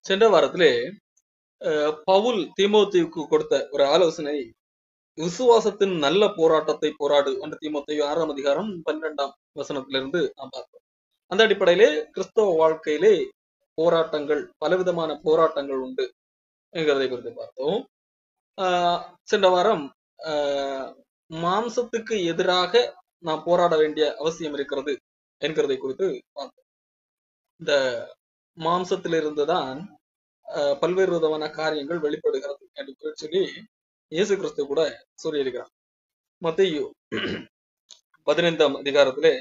சென்ற வாரத்திலே பவுல் தீமோத்தேயுக்கு கொடுத்த ஒரு ஆலோசனை, விசுவாசத்தின் நல்ல போராட்டத்தை போராடு என்று தீமோத்தேயு 6ஆம் அதிகாரம் 12ஆம் வசனத்திலிருந்து நாம் பார்த்தோம். அந்த அடிப்படையிலே கிறிஸ்தவ வாழ்க்கையிலே போராட்டங்கள், பலவிதமான போராட்டங்கள் உண்டு என்கிறதை குறித்து பார்த்தோம். சென்ற வாரம் மாம்சத்துக்கு எதிராக நாம் போராட வேண்டிய அவசியம் இருக்கிறது என்கிறதை குறித்து பார்த்தோம். இந்த மாம்சத்திலிருந்துதான் பல்வேறு விதமான காரியங்கள் வெளிப்படுகிறது என்று சொல்லி இயேசு கிறிஸ்து கூட சொல்லியிருக்கிறார். மத்தேயு 15ஆம் அதிகாரத்திலே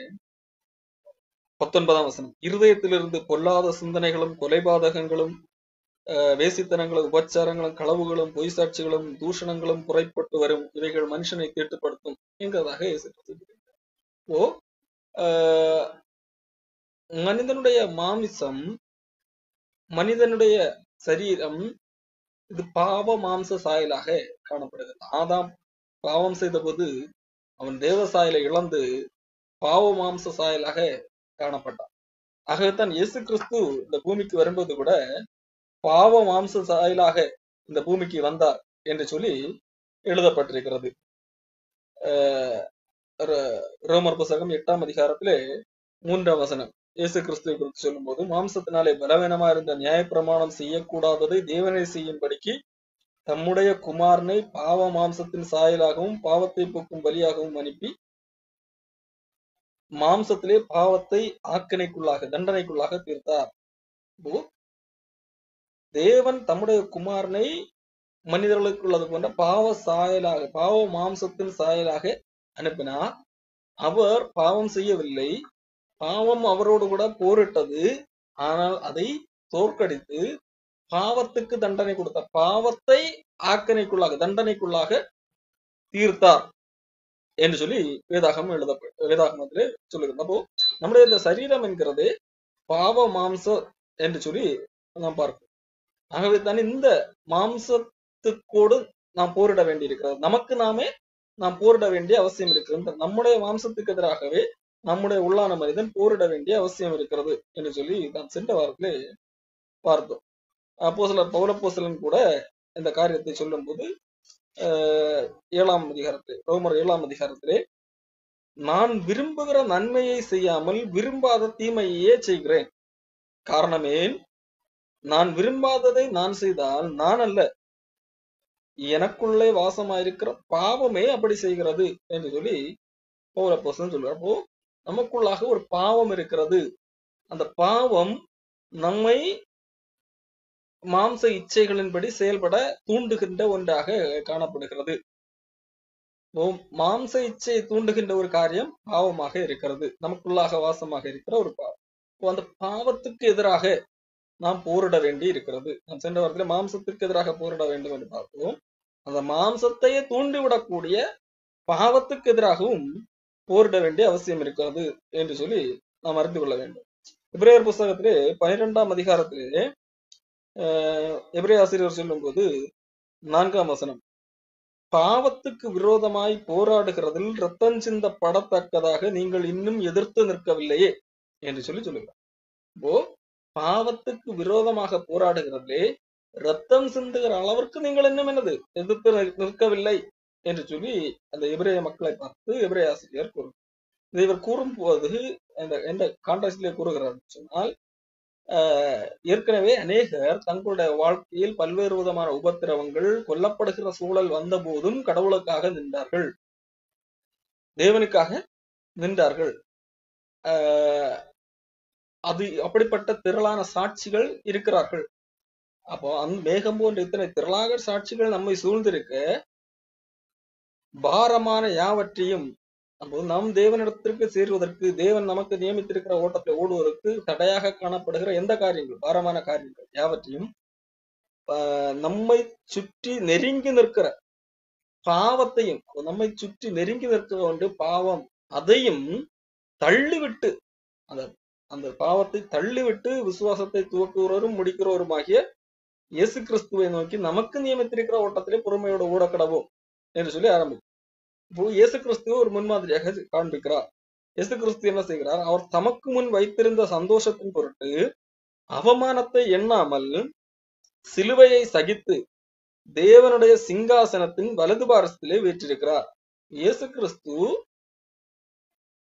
19ஆம் வசனம், இருதயத்திலிருந்து பொல்லாத சிந்தனைகளும் கொலைபாதகங்களும் வேசித்தனங்களும் உபச்சாரங்களும் களவுகளும் பொய் சாட்சிகளும் தூஷணங்களும் புறப்பட்டு வரும், இவைகள் மனுஷனை தீட்டுப்படுத்தும் என்கிறதாக இயேசு கிறிஸ்து. மனிதனுடைய மாமிசம், மனிதனுடைய சரீரம், இது பாவ மாம்ச சாயலாக காணப்படுகிறது. ஆதாம் பாவம் செய்த போது அவன் தேவ சாயலை இழந்து பாவ மாம்ச சாயலாக காணப்பட்டான். ஆகவேத்தான் இயேசு கிறிஸ்து இந்த பூமிக்கு வரும்போது கூட பாவ மாம்ச சாயலாக இந்த பூமிக்கு வந்தார் என்று சொல்லி எழுதப்பட்டிருக்கிறது. ரோமர் புத்தகம் 8ஆம் அதிகாரத்திலே 3ஆம் வசனம் இயேசு கிறிஸ்துவை குறித்து சொல்லும் போது, மாம்சத்தினாலே பலவீனமா இருந்த நியாயப்பிரமாணம் செய்யக்கூடாததை தேவனை செய்யும்படிக்கு தம்முடைய குமாரனை பாவ மாம்சத்தின் சாயலாகவும் பாவத்தை போக்கும் பலியாகவும் அனுப்பி மாம்சத்திலே பாவத்தை ஆக்கினைக்குள்ளாக, தண்டனைக்குள்ளாக தீர்த்தார். தேவன் தம்முடைய குமாரனை மனிதர்களுக்கு உள்ளது போன்ற பாவ சாயலாக, பாவ மாம்சத்தின் சாயலாக அனுப்பினார். அவர் பாவம் செய்யவில்லை, பாவம் அவரோடு கூட போரிட்டது. ஆனால் அதை தோற்கடித்து பாவத்துக்கு தண்டனை கொடுத்தார், பாவத்தை ஆக்கினைக்குள்ளாக, தண்டனைக்குள்ளாக தீர்த்தார் என்று சொல்லி வேதாகமத்திலே சொல்லுகிறது. அப்போ நம்முடைய இந்த சரீரம் என்கிறது பாவ மாம்சம் என்று சொல்லி நாம் பார்க்கிறோம். ஆகவே தான் இந்த மாம்சத்துக்கோடு நாம் போரிட வேண்டி இருக்கிறது, நமக்கு நாமே நாம் போரிட வேண்டிய அவசியம் இருக்கிறது. நம்முடைய மாம்சத்துக்கு எதிராகவே நம்முடைய உள்ளான மனிதன் போரிட வேண்டிய அவசியம் இருக்கிறது என்று சொல்லி நாம் சென்ற வாரத்திலே பார்த்தோம். அப்போஸ்தலர் பவுலப்போஸ்தலன் கூட இந்த காரியத்தை சொல்லும் போது 7ஆம் அதிகாரத்திலே, ரோமர் 7ஆம் அதிகாரத்திலே, நான் விரும்புகிற நன்மையை செய்யாமல் விரும்பாத தீமையே செய்கிறேன். காரணமேன், நான் விரும்பாததை நான் செய்தால் நான் அல்ல, எனக்குள்ளே வாசமாயிருக்கிற பாவமே அப்படி செய்கிறது என்று சொல்லி பவுலப்போஸ்தலன் சொல்றார். அப்போ நமக்குள்ளாக ஒரு பாவம் இருக்கிறது. அந்த பாவம் நம்மை மாம்ச இச்சைகளின்படி செயல்பட தூண்டுகின்ற ஒன்றாக காணப்படுகிறது. மாம்ச இச்சையை தூண்டுகின்ற ஒரு காரியம் பாவமாக இருக்கிறது, நமக்குள்ளாக வாசமாக இருக்கிற ஒரு பாவம். அந்த பாவத்துக்கு எதிராக நாம் போரிட வேண்டி இருக்கிறது. நாம் சென்ற வாரத்தில் மாம்சத்துக்கு எதிராக போரிட வேண்டும் என்று பார்த்தோம். அந்த மாம்சத்தையே தூண்டிவிடக்கூடிய பாவத்துக்கு எதிராகவும் போரிட வேண்டிய அவசியம் இருக்கிறது என்று சொல்லி நாம் அறிந்து கொள்ள வேண்டும். எபிரேயர் புஸ்தகத்திலே 12ஆம் அதிகாரத்திலே எபிரேய ஆசிரியர் சொல்லும் போது 4ஆம் வசனம், பாவத்துக்கு விரோதமாய் போராடுகிறதில் இரத்தம் சிந்த படத்தக்கதாக நீங்கள் இன்னும் எதிர்த்து நிற்கவில்லையே என்று சொல்லி சொல்லுகிறார். இப்போ பாவத்துக்கு விரோதமாக போராடுகிறதிலே ரத்தம் சிந்துகிற அளவிற்கு நீங்கள் இன்னும் என்னது எதிர்த்து நிற்கவில்லை என்று சொல்லி அந்த எபிரேய மக்களை பார்த்து எபிரேய ஆசிரியர் கூறுகிறார். இவர் கூறும் போது எந்த கான்டெக்ஸ்ட்ல கூறுகிறார் சொன்னால், ஏற்கனவே அநேகர் தங்களுடைய வாழ்க்கையில் பல்வேறு விதமான உபத்திரவங்கள், கொல்லப்படுகிற சூழல் வந்த போதும் கடவுளுக்காக நின்றார்கள், தேவனுக்காக நின்றார்கள். அது அப்படிப்பட்ட திரளான சாட்சிகள் இருக்கிறார்கள். அப்போ அந்த மேகம் போன்ற இத்தனை திரளாக சாட்சிகள் நம்மை சூழ்ந்திருக்க, பாரமான யாவற்றையும் நம் தேவனிடத்திற்கு சேருவதற்கு, தேவன் நமக்கு நியமித்திருக்கிற ஓட்டத்தை ஓடுவதற்கு தடையாக காணப்படுகிற எந்த காரியங்கள், பாரமான காரியங்கள் யாவற்றையும், நம்மை சுற்றி நெருங்கி நிற்கிற பாவத்தையும், நம்மை சுற்றி நெருங்கி நிற்கிற ஒன்று பாவம், அதையும் தள்ளிவிட்டு, அந்த பாவத்தை தள்ளிவிட்டு விசுவாசத்தை துவக்குகிறவரும் முடிக்கிறவருமாகிய இயேசு கிறிஸ்துவை நோக்கி நமக்கு நியமித்திருக்கிற ஓட்டத்திலே பொறுமையோட ஓடக்கடவோம் என்று சொல்லி ஆரம்பிக்கும். இப்போ இயேசு கிறிஸ்துவ ஒரு முன்மாதிரியாக காண்பிக்கிறார். இயேசு கிறிஸ்து என்ன செய்கிறார்? அவர் தமக்கு முன் வைத்திருந்த சந்தோஷத்தின் பொருட்டு அவமானத்தை எண்ணாமல் சிலுவையை சகித்து தேவனுடைய சிங்காசனத்தின் வலது பாரசத்திலே வீற்றிருக்கிறார். இயேசு கிறிஸ்து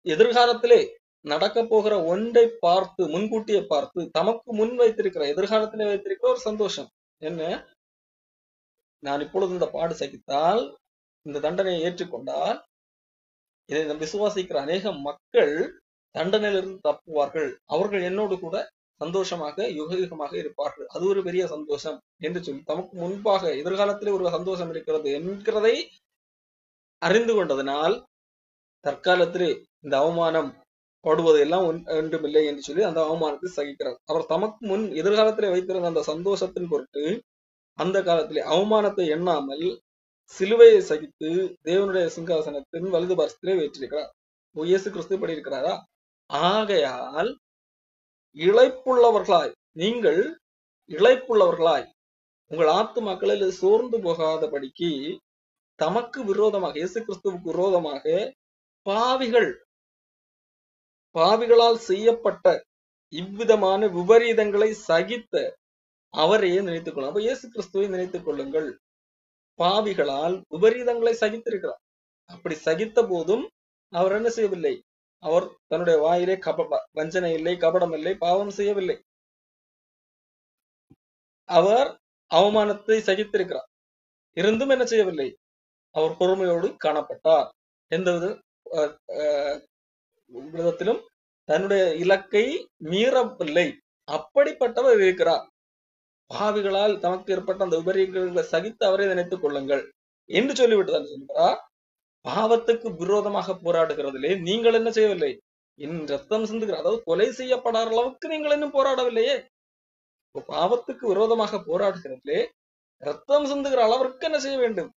எதிர்காலத்திலே நடக்க போகிற ஒன்றை பார்த்து, முன்கூட்டியே பார்த்து, தமக்கு முன் வைத்திருக்கிற, எதிர்காலத்திலே வைத்திருக்கிற ஒரு சந்தோஷம் என்ன? நான் இப்பொழுது இந்த பாடு சகித்தால், இந்த தண்டனையை ஏற்றுக்கொண்டால், இதை விசுவாசிக்கிற அநேக மக்கள் தண்டனையிலிருந்து தப்புவார்கள், அவர்கள் என்னோடு கூட சந்தோஷமாக யுகயுகமாக இருப்பார்கள், அது ஒரு பெரிய சந்தோஷம் என்று சொல்லி தமக்கு முன்பாக எதிர்காலத்திலே ஒரு சந்தோஷம் இருக்கிறது என்கிறதை அறிந்து கொண்டதனால் தற்காலத்திலே இந்த அவமானம் படுவது எல்லாம் ஒன்றுமில்லை என்று சொல்லி அந்த அவமானத்தை சகிக்கிறார். அவர் தமக்கு முன் எதிர்காலத்திலே வைத்திருந்த அந்த சந்தோஷத்தின் பொருட்டு அந்த காலத்திலே அவமானத்தை எண்ணாமல் சிலுவையை சகித்து தேவனுடைய சிங்காசனத்தின் வலது பாரசத்திலே வீற்றிருக்கிறார். இயேசு கிறிஸ்து படி இருக்கிறாரா? ஆகையால் இளைப்புள்ளவர்களாய், நீங்கள் இளைப்புள்ளவர்களாய் உங்கள் ஆத்துமாக்களில் சோர்ந்து போகாதபடிக்கு தமக்கு விரோதமாக, இயேசு கிறிஸ்துவுக்கு விரோதமாக பாவிகளால் செய்யப்பட்ட இவ்விதமான விபரீதங்களை சகித்த அவரையே நினைத்துக் கொள்ளும். அப்ப இயேசு கிறிஸ்துவை நினைத்துக் கொள்ளுங்கள். பாவிகளால் விபரீதங்களை சகித்திருக்கிறார். அப்படி சகித்த போதும் அவர் என்ன செய்யவில்லை? அவர் தன்னுடைய வாயிலே வஞ்சனை இல்லை, கபடம் இல்லை, பாவம் செய்யவில்லை. அவர் அவமானத்தை சகித்திருக்கிறார். இருந்தும் என்ன செய்யவில்லை? அவர் பொறுமையோடு காணப்பட்டார். எந்த விதத்திலும் தன்னுடைய இலக்கை மீறவில்லை. அப்படிப்பட்டவர் இருக்கிறார். பாவிகளால் தமக்கு ஏற்பட்ட அந்த விபரீதங்களை சகித்து அவரை நினைத்துக் கொள்ளுங்கள் என்று சொல்லிவிட்டுதான் சொல்கிறார். பாவத்துக்கு விரோதமாக போராடுகிறதிலே நீங்கள் என்ன செய்யவில்லை? இன்னும் ரத்தம் சிந்துகிற, அதாவது கொலை செய்யப்படாத அளவுக்கு நீங்கள் இன்னும் போராடவில்லையே. பாவத்துக்கு விரோதமாக போராடுகிறதிலே ரத்தம் சிந்துகிற அளவிற்கு என்ன செய்ய வேண்டும்?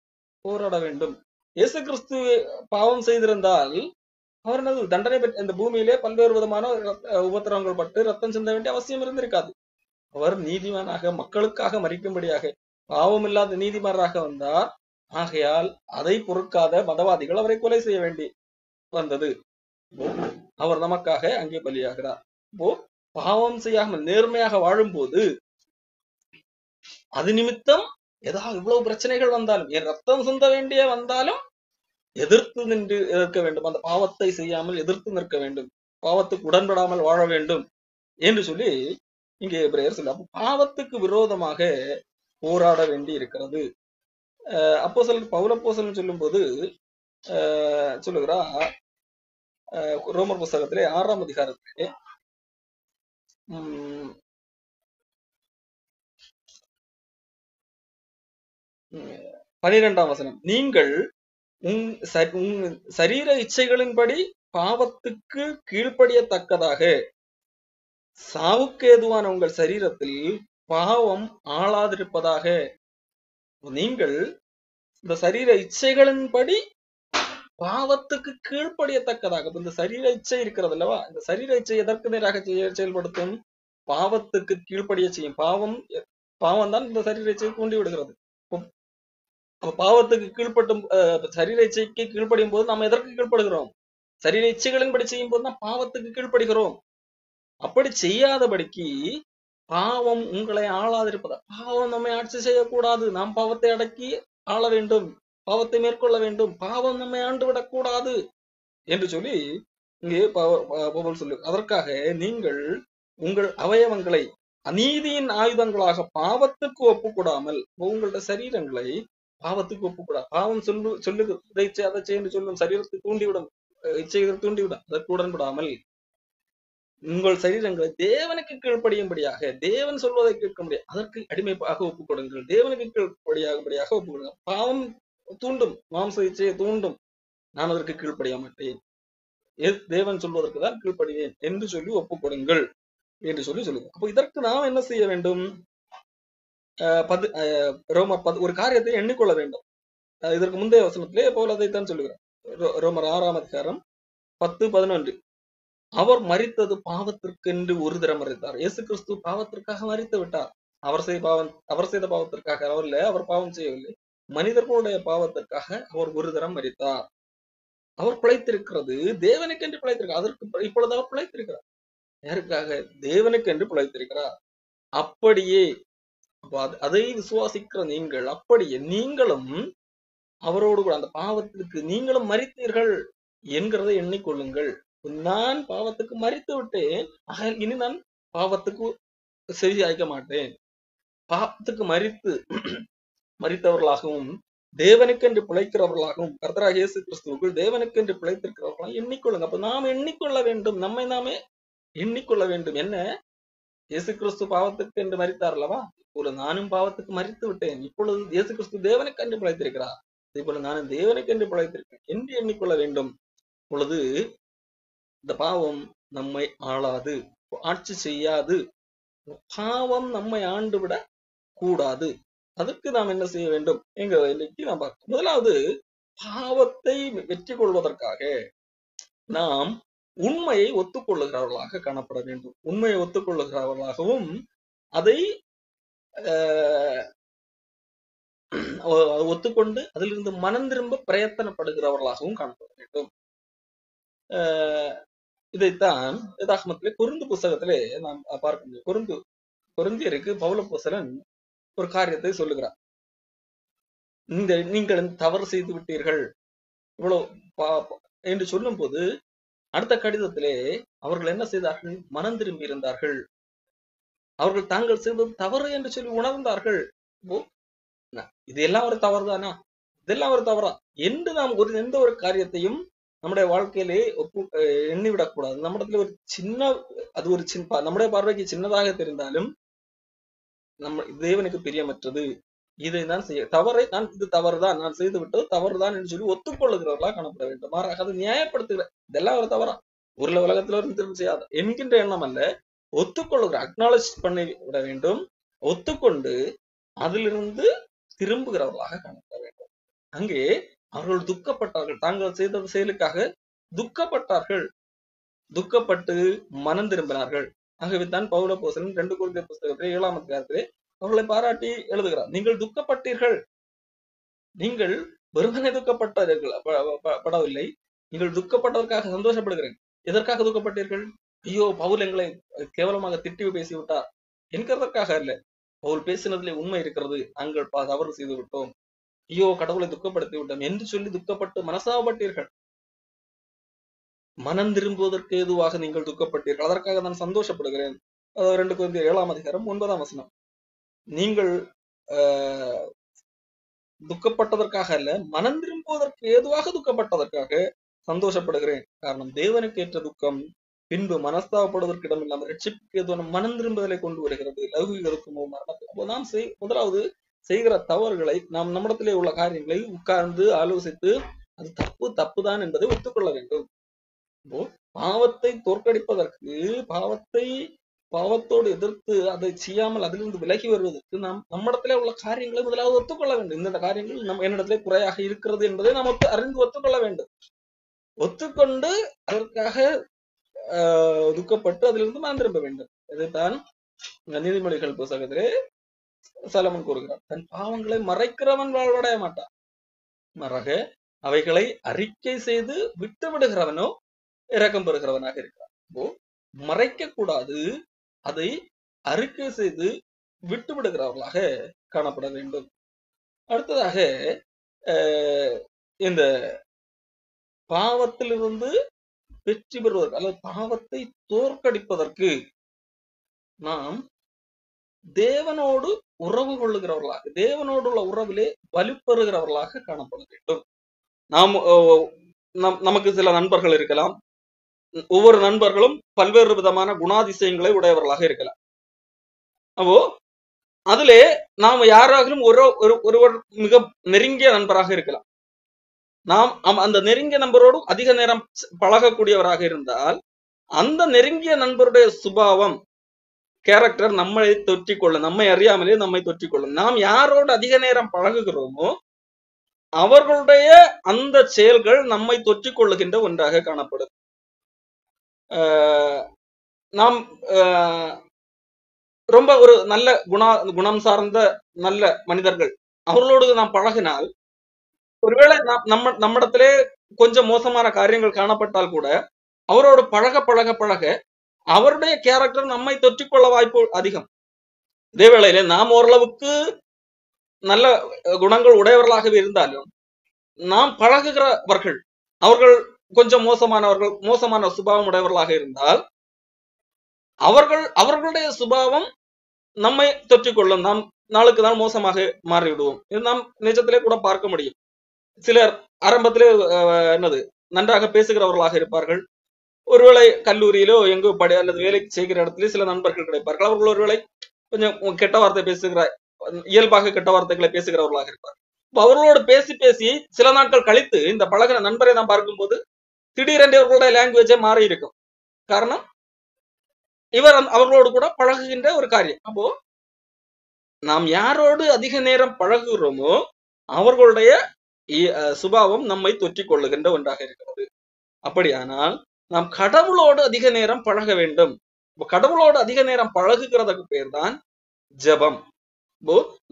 போராட வேண்டும். இயேசு கிறிஸ்து பாவம் செய்திருந்தால் அவர் என்னது தண்டனை பெற்ற இந்த பூமியிலே பல்வேறு விதமான உபத்திரவங்கள் பட்டு ரத்தம் சிந்த வேண்டிய அவசியம் இருந்திருக்காது. அவர் நீதிமானாக மக்களுக்காக மறிக்கும்படியாக பாவம் இல்லாத நீதிமானாக வந்தார். ஆகையால் அதை பொறுக்காத மதவாதிகள் அவரை கொலை செய்ய வேண்டி வந்தது. அவர் நமக்காக அங்கே பலியாகிறார். இப்போ பாவம் செய்யாமல் நேர்மையாக வாழும்போது அது நிமித்தம் ஏதாவது இவ்வளவு பிரச்சனைகள் வந்தாலும், என் ரத்தம் சிந்த வேண்டிய வந்தாலும் எதிர்த்து நின்று எதிர்க்க வேண்டும். அந்த பாவத்தை செய்யாமல் எதிர்த்து நிற்க வேண்டும், பாவத்துக்கு உடன்படாமல் வாழ வேண்டும் என்று சொல்லி இங்கே எபிரேயர் சொல்ல. அப்போ பாவத்துக்கு விரோதமாக போராட வேண்டி இருக்கிறது. அப்போஸ்தலர் பவுல் அப்போஸ்தலன் சொல்லும் போது சொல்லுகிறா, ரோமர் புஸ்தகத்திலே 6ஆம் அதிகாரத்திலே 12ஆம் வசனம், நீங்கள் சரீர இச்சைகளின்படி பாவத்துக்கு கீழ்ப்படியத்தக்கதாக சாவுக்கு ஏதுவான உங்கள் சரீரத்தில் பாவம் ஆளாதிருப்பதாக. நீங்கள் இந்த சரீர இச்சைகளின்படி பாவத்துக்கு கீழ்ப்படியத்தக்கதாக. இந்த சரீர இச்சை இருக்கிறது அல்லவா, இந்த சரீர இச்சை எதற்கு நேராக செயல்படுத்தும்? பாவத்துக்கு கீழ்ப்படிய செய்யும். பாவம் தான் இந்த சரீர இச்சையை தூண்டி விடுகிறது. பாவத்துக்கு கீழ்பட்டும் சரீர இச்சைக்கு கீழ்ப்படியும் போது நாம் எதற்கு கீழ்ப்படுகிறோம்? சரீர இச்சைகளின்படி செய்யும் போதுதான் பாவத்துக்கு கீழ்ப்படுகிறோம். அப்படி செய்யாதபடிக்கு பாவம் உங்களை ஆளாதிருப்பதா. பாவம் நம்மை ஆட்சி செய்யக்கூடாது. நாம் பாவத்தை அடக்கி ஆள வேண்டும், பாவத்தை மேற்கொள்ள வேண்டும். பாவம் நம்மை ஆண்டு விடக்கூடாது என்று சொல்லி இங்கே பவுல் சொல்லு. அதற்காக நீங்கள் உங்கள் அவயவங்களை அநீதியின் ஆயுதங்களாக பாவத்துக்கு ஒப்புக்கூடாமல் உங்களுடைய சரீரங்களை பாவத்துக்கு ஒப்புக்கூடாது. பாவம் சொல்லு இதை அதை செய்ய சொல்லும் சரீரத்தை தூண்டிவிடும், இச்சைகளை தூண்டிவிடும். அதற்கு உடன்படாமல் உங்கள் சரீரங்களை தேவனுக்கு கீழ்ப்படியும்படியாக, தேவன் சொல்வதை கேட்க முடியாது, அதற்கு அடிமையாக ஒப்புக் கொடுங்கள். தேவனுக்கு கீழ்ப்படியாகும்படியாக ஒப்புக் கொடுங்க. பாவம் தூண்டும், மாம்ச இச்சையை தூண்டும், நான் அதற்கு கீழ்ப்படிய மாட்டேன், தேவன் சொல்வதற்கு தான் கீழ்ப்படிவேன் என்று சொல்லி ஒப்புக் கொடுங்கள் என்று சொல்லி சொல்லுங்க. அப்போ இதற்கு நாம் என்ன செய்ய வேண்டும்? ரோமர் ஒரு காரியத்தை எண்ணிக்கொள்ள வேண்டும். இதற்கு முந்தைய வசனத்திலே போல அதைத்தான் சொல்லுகிறார். ரோமர் 6ஆம் அதிகாரம் 10-11. அவர் மரித்தது பாவத்திற்கென்று ஒரு தரம் மரித்தார். இயேசு கிறிஸ்து பாவத்திற்காக மரித்து விட்டார். அவர் செய்த பாவத்திற்காக அவர் பாவம் செய்யவில்லை, மனிதர்களுடைய பாவத்திற்காக அவர் ஒரு தரம் மரித்தார். அவர் பிழைத்திருக்கிறது தேவனுக்கென்று பிழைத்திருக்கிறார். அதற்கு இப்பொழுது அவர் பிழைத்திருக்கிறார். யாருக்காக? தேவனுக்கென்று பிழைத்திருக்கிறார். அப்படியே அப்போ அதை விசுவாசிக்கிற நீங்கள் அப்படியே நீங்களும் அவரோடு கூட அந்த பாவத்திற்கு நீங்களும் மரித்தீர்கள் என்கிறதை எண்ணிக்கொள்ளுங்கள். நான் பாவத்துக்கு மரித்து விட்டேன், இனி நான் பாவத்துக்கு சரியாய்க்க மாட்டேன். பாவத்துக்கு மரித்தவர்களாகவும் தேவனுக்கென்று பிழைக்கிறவர்களாகவும் கர்த்தராகிய இயேசு கிறிஸ்துவுக்குள் தேவனுக்கென்று பிழைத்திருக்கிறவர்களாக எண்ணிக்கொள்ளுங்க. அப்ப நாம் எண்ணிக்கொள்ள வேண்டும், நம்மை நாமே எண்ணிக்கொள்ள வேண்டும். என்ன, இயேசு கிறிஸ்து பாவத்துக்கு என்று மரித்தார் அல்லவா, இப்பொழுது நானும் பாவத்துக்கு மரித்து விட்டேன், இப்பொழுது இயேசு கிறிஸ்து தேவனுக்கென்று பிழைத்திருக்கிறார், அதே போல நானும் தேவனுக்கென்று பிழைத்திருக்கேன் என்று எண்ணிக்கொள்ள வேண்டும். பொழுது இந்த பாவம் நம்மை ஆளாது, ஆட்சி செய்யாது. பாவம் நம்மை ஆண்டு விட கூடாது. அதுக்கு நாம் என்ன செய்ய வேண்டும் என்கிறத இன்னைக்கு நாம் பார்க்கணும். முதலாவது, பாவத்தை வெற்றி கொள்வதற்காக நாம் உண்மையை ஒத்துக்கொள்ளுகிறவர்களாக காணப்பட வேண்டும். உண்மையை ஒத்துக்கொள்ளுகிறவர்களாகவும் அதை ஒத்துக்கொண்டு அதிலிருந்து மனம் திரும்ப பிரயத்தனப்படுகிறவர்களாகவும் காணப்பட வேண்டும். இதைத்தான் வேதாகமத்திலே கொரிந்து புஸ்தகத்திலே நாம் பார்க்க முடியும். கொரிந்தியருக்கு பவுலப்போஸ்தலன் ஒரு காரியத்தை சொல்லுகிறார். நீங்கள் தவறு செய்து விட்டீர்கள் இவ்வளவு என்று சொல்லும் போது அடுத்த கடிதத்திலே அவர்கள் என்ன செய்தார்கள்? மனம் திரும்பி இருந்தார்கள். அவர்கள் தாங்கள் செய்தது தவறு என்று சொல்லி உணர்ந்தார்கள். இதெல்லாம் ஒரு தவறு தானா, இதெல்லாம் ஒரு தவறா என்று நாம் எந்த ஒரு காரியத்தையும் நம்முடைய வாழ்க்கையிலே எண்ணிவிடக்கூடாது. நம்மிடத்துல ஒரு சின்ன, அது ஒரு நம்முடைய பார்வைக்கு சின்னதாக தெரிந்தாலும் நம்ம தேவனுக்கு பிரியமற்றது, இதை நான் செய்ய தவறை நான் இது தவறுதான், நான் செய்து விட்டது தவறுதான் என்று சொல்லி ஒத்துக்கொள்ளுகிறவர்களா காணப்பட வேண்டும். மாறாக அதை நியாயப்படுத்துகிற இதெல்லாம் ஒரு தவறா, ஒரு உலகத்துல ஒரு திரும்ப செய்யாத என்கின்ற எண்ணம் அல்ல, ஒத்துக்கொள்ளுகிற அக்னாலஜ் பண்ணி விட வேண்டும். ஒத்துக்கொண்டு அதிலிருந்து திரும்புகிறவர்களாக காணப்பட வேண்டும். அங்கே அவர்கள் துக்கப்பட்டார்கள், தாங்கள் செய்த செயலுக்காக துக்கப்பட்டார்கள், துக்கப்பட்டு மனம் திரும்பினார்கள். ஆகவே தான் பவுலப்போஸ்தலன் 2 கொரிந்தியர் புஸ்தகத்திலே 7ஆம் அதிகாரத்திலே அவர்களை பாராட்டி எழுதுகிறார். நீங்கள் துக்கப்பட்டீர்கள், நீங்கள் வெறுமனே துக்கப்பட்டவர்கள் நீங்கள் துக்கப்பட்டதற்காக சந்தோஷப்படுகிறேன். எதற்காக துக்கப்பட்டீர்கள்? ஐயோ, பவுல் எங்களை கேவலமாக திட்டி பேசிவிட்டார் என்கிறதற்காக அல்ல. பவுல் பேசினதிலே உண்மை இருக்கிறது, நாங்கள் தவறு செய்து விட்டோம், ஐயோ கடவுளை துக்கப்படுத்தி விட்டோம் என்று சொல்லி துக்கப்பட்டு மனசாபப்பட்டீர்கள். மனம் திரும்புவதற்கு ஏதுவாக நீங்கள் துக்கப்பட்டீர்கள், அதற்காக நான் சந்தோஷப்படுகிறேன். 2 கொரிந்தியர் 7ஆம் அதிகாரம் 9ஆம் வசனம். நீங்கள் துக்கப்பட்டதற்காக அல்ல, மனம் திரும்புவதற்கு ஏதுவாக துக்கப்பட்டதற்காக சந்தோஷப்படுகிறேன். காரணம், தேவனுக்கு ஏற்ற துக்கம் பின்பு மனஸ்தாபப்படுவதற்கு இடமில்லாமல் ரட்சிப்புக்கு ஏதுவான மனம் திரும்புதலை கொண்டு வருகிறது, லௌகிகளுக்கும் மரணத்துக்கும். நாம் முதலாவது செய்கிற தவறுகளை, நாம் நம்மிடத்திலே உள்ள காரியங்களை உட்கார்ந்து ஆலோசித்து அது தப்புதான் என்பதை ஒத்துக்கொள்ள வேண்டும். பாவத்தை தோற்கடிப்பதற்கு, பாவத்தோடு எதிர்த்து அதை செய்யாமல் அதிலிருந்து விலகி வருவதற்கு நாம் நம்மிடத்திலே உள்ள காரியங்களை முதலாவது ஒத்துக்கொள்ள வேண்டும். இந்த காரியங்கள் நம்ம என்னிடத்திலே குறையாக இருக்கிறது என்பதை நாம் அறிந்து ஒத்துக்கொள்ள வேண்டும். ஒத்துக்கொண்டு அதற்காக துக்கப்பட்டு அதிலிருந்து மனம் திரும்ப வேண்டும். இதைத்தான் நீதிமொழிகள் புத்தகத்திலே சாலமன் கூறுகிறார். தன் பாவங்களை மறைக்கிறவன் வாழ்வடைய மாட்டான், மாறாக அவைகளை அறிக்கை செய்து விட்டு விடுகிறவனோ இரக்கம் பெறுகிறவனாக இருக்கிறான். மறைக்க கூடாது, அதை அறிக்கை செய்து விட்டு விடுகிறவர்களாக காணப்பட வேண்டும். அடுத்ததாக, இந்த பாவத்திலிருந்து வெற்றி பெறுவதற்கு அல்லது பாவத்தை தோற்கடிப்பதற்கு நாம் தேவனோடு உறவு கொள்ளுகிறவர்களாக, தேவனோடு உள்ள உறவிலே வலுப்பெறுகிறவர்களாக காணப்பட வேண்டும். நமக்கு சில நண்பர்கள் இருக்கலாம். ஒவ்வொரு நண்பர்களும் பல்வேறு விதமான குணாதிசயங்களை உடையவர்களாக இருக்கலாம். அப்போ அதிலே நாம் யாராலும் ஒருவர் மிக நெருங்கிய நண்பராக இருக்கலாம். நாம் அந்த நெருங்கிய நண்பரோடு அதிக நேரம் பழகக்கூடியவராக இருந்தால் அந்த நெருங்கிய நண்பருடைய சுபாவம், கேரக்டர் நம்மை தொற்றிக்கொள்ளும், நம்மை அறியாமலே நம்மை தொற்றிக்கொள்ளும். நாம் யாரோடு அதிக நேரம் பழகுகிறோமோ அவர்களுடைய அந்த செயல்கள் நம்மை தொற்றிக்கொள்ளுகின்ற ஒன்றாக காணப்படும். நாம் ரொம்ப ஒரு நல்ல குணம் சார்ந்த நல்ல மனிதர்கள், அவர்களோடு நாம் பழகினால் ஒருவேளை நம்மிடத்திலே கொஞ்சம் மோசமான காரியங்கள் காணப்பட்டால் கூட அவரோடு பழக பழக பழக அவருடைய கேரக்டர் நம்மை தொற்றிக்கொள்ள வாய்ப்பு அதிகம். இதே வேளையில நாம் ஓரளவுக்கு நல்ல குணங்கள் உடையவர்களாகவே இருந்தாலும் நாம் பழகுகிறவர்கள் அவர்கள் கொஞ்சம் மோசமான சுபாவம் உடையவர்களாக இருந்தால் அவர்களுடைய சுபாவம் நம்மை தொற்றிக்கொள்ளும். நாம் நாளுக்கு நாள் மோசமாக மாறிவிடுவோம். இது நாம் நிஜத்திலே கூட பார்க்க முடியும். சிலர் ஆரம்பத்திலே என்னது நன்றாக பேசுகிறவர்களாக இருப்பார்கள். ஒருவேளை கல்லூரியிலோ எங்கோ அல்லது வேலைக்கு செய்கிற இடத்துல சில நண்பர்கள் கிடைப்பார்கள். அவர்கள் ஒருவேளை கொஞ்சம் கெட்ட வார்த்தை இயல்பாக கெட்ட வார்த்தைகளை பேசுகிறவர்களாக இருப்பார். அவர்களோடு பேசி பேசி சில நாட்கள் கழித்து இந்த பழகின நண்பரை நாம் பார்க்கும்போது திடீரென்று அவர்களுடைய லாங்குவேஜே மாறி இருக்கும். காரணம் இவர் அவர்களோடு கூட பழகுகின்ற ஒரு காரியம். அப்போ நாம் யாரோடு அதிக நேரம் பழகுகிறோமோ அவர்களுடைய சுபாவம் நம்மை தொற்றிக் கொள்ளுகின்ற ஒன்றாக இருக்கிறது. அப்படியானால் நாம் கடவுளோடு அதிக நேரம் பழக வேண்டும். கடவுளோடு அதிக நேரம் பழகுகிறதுக்கு பேர் தான் ஜெபம்.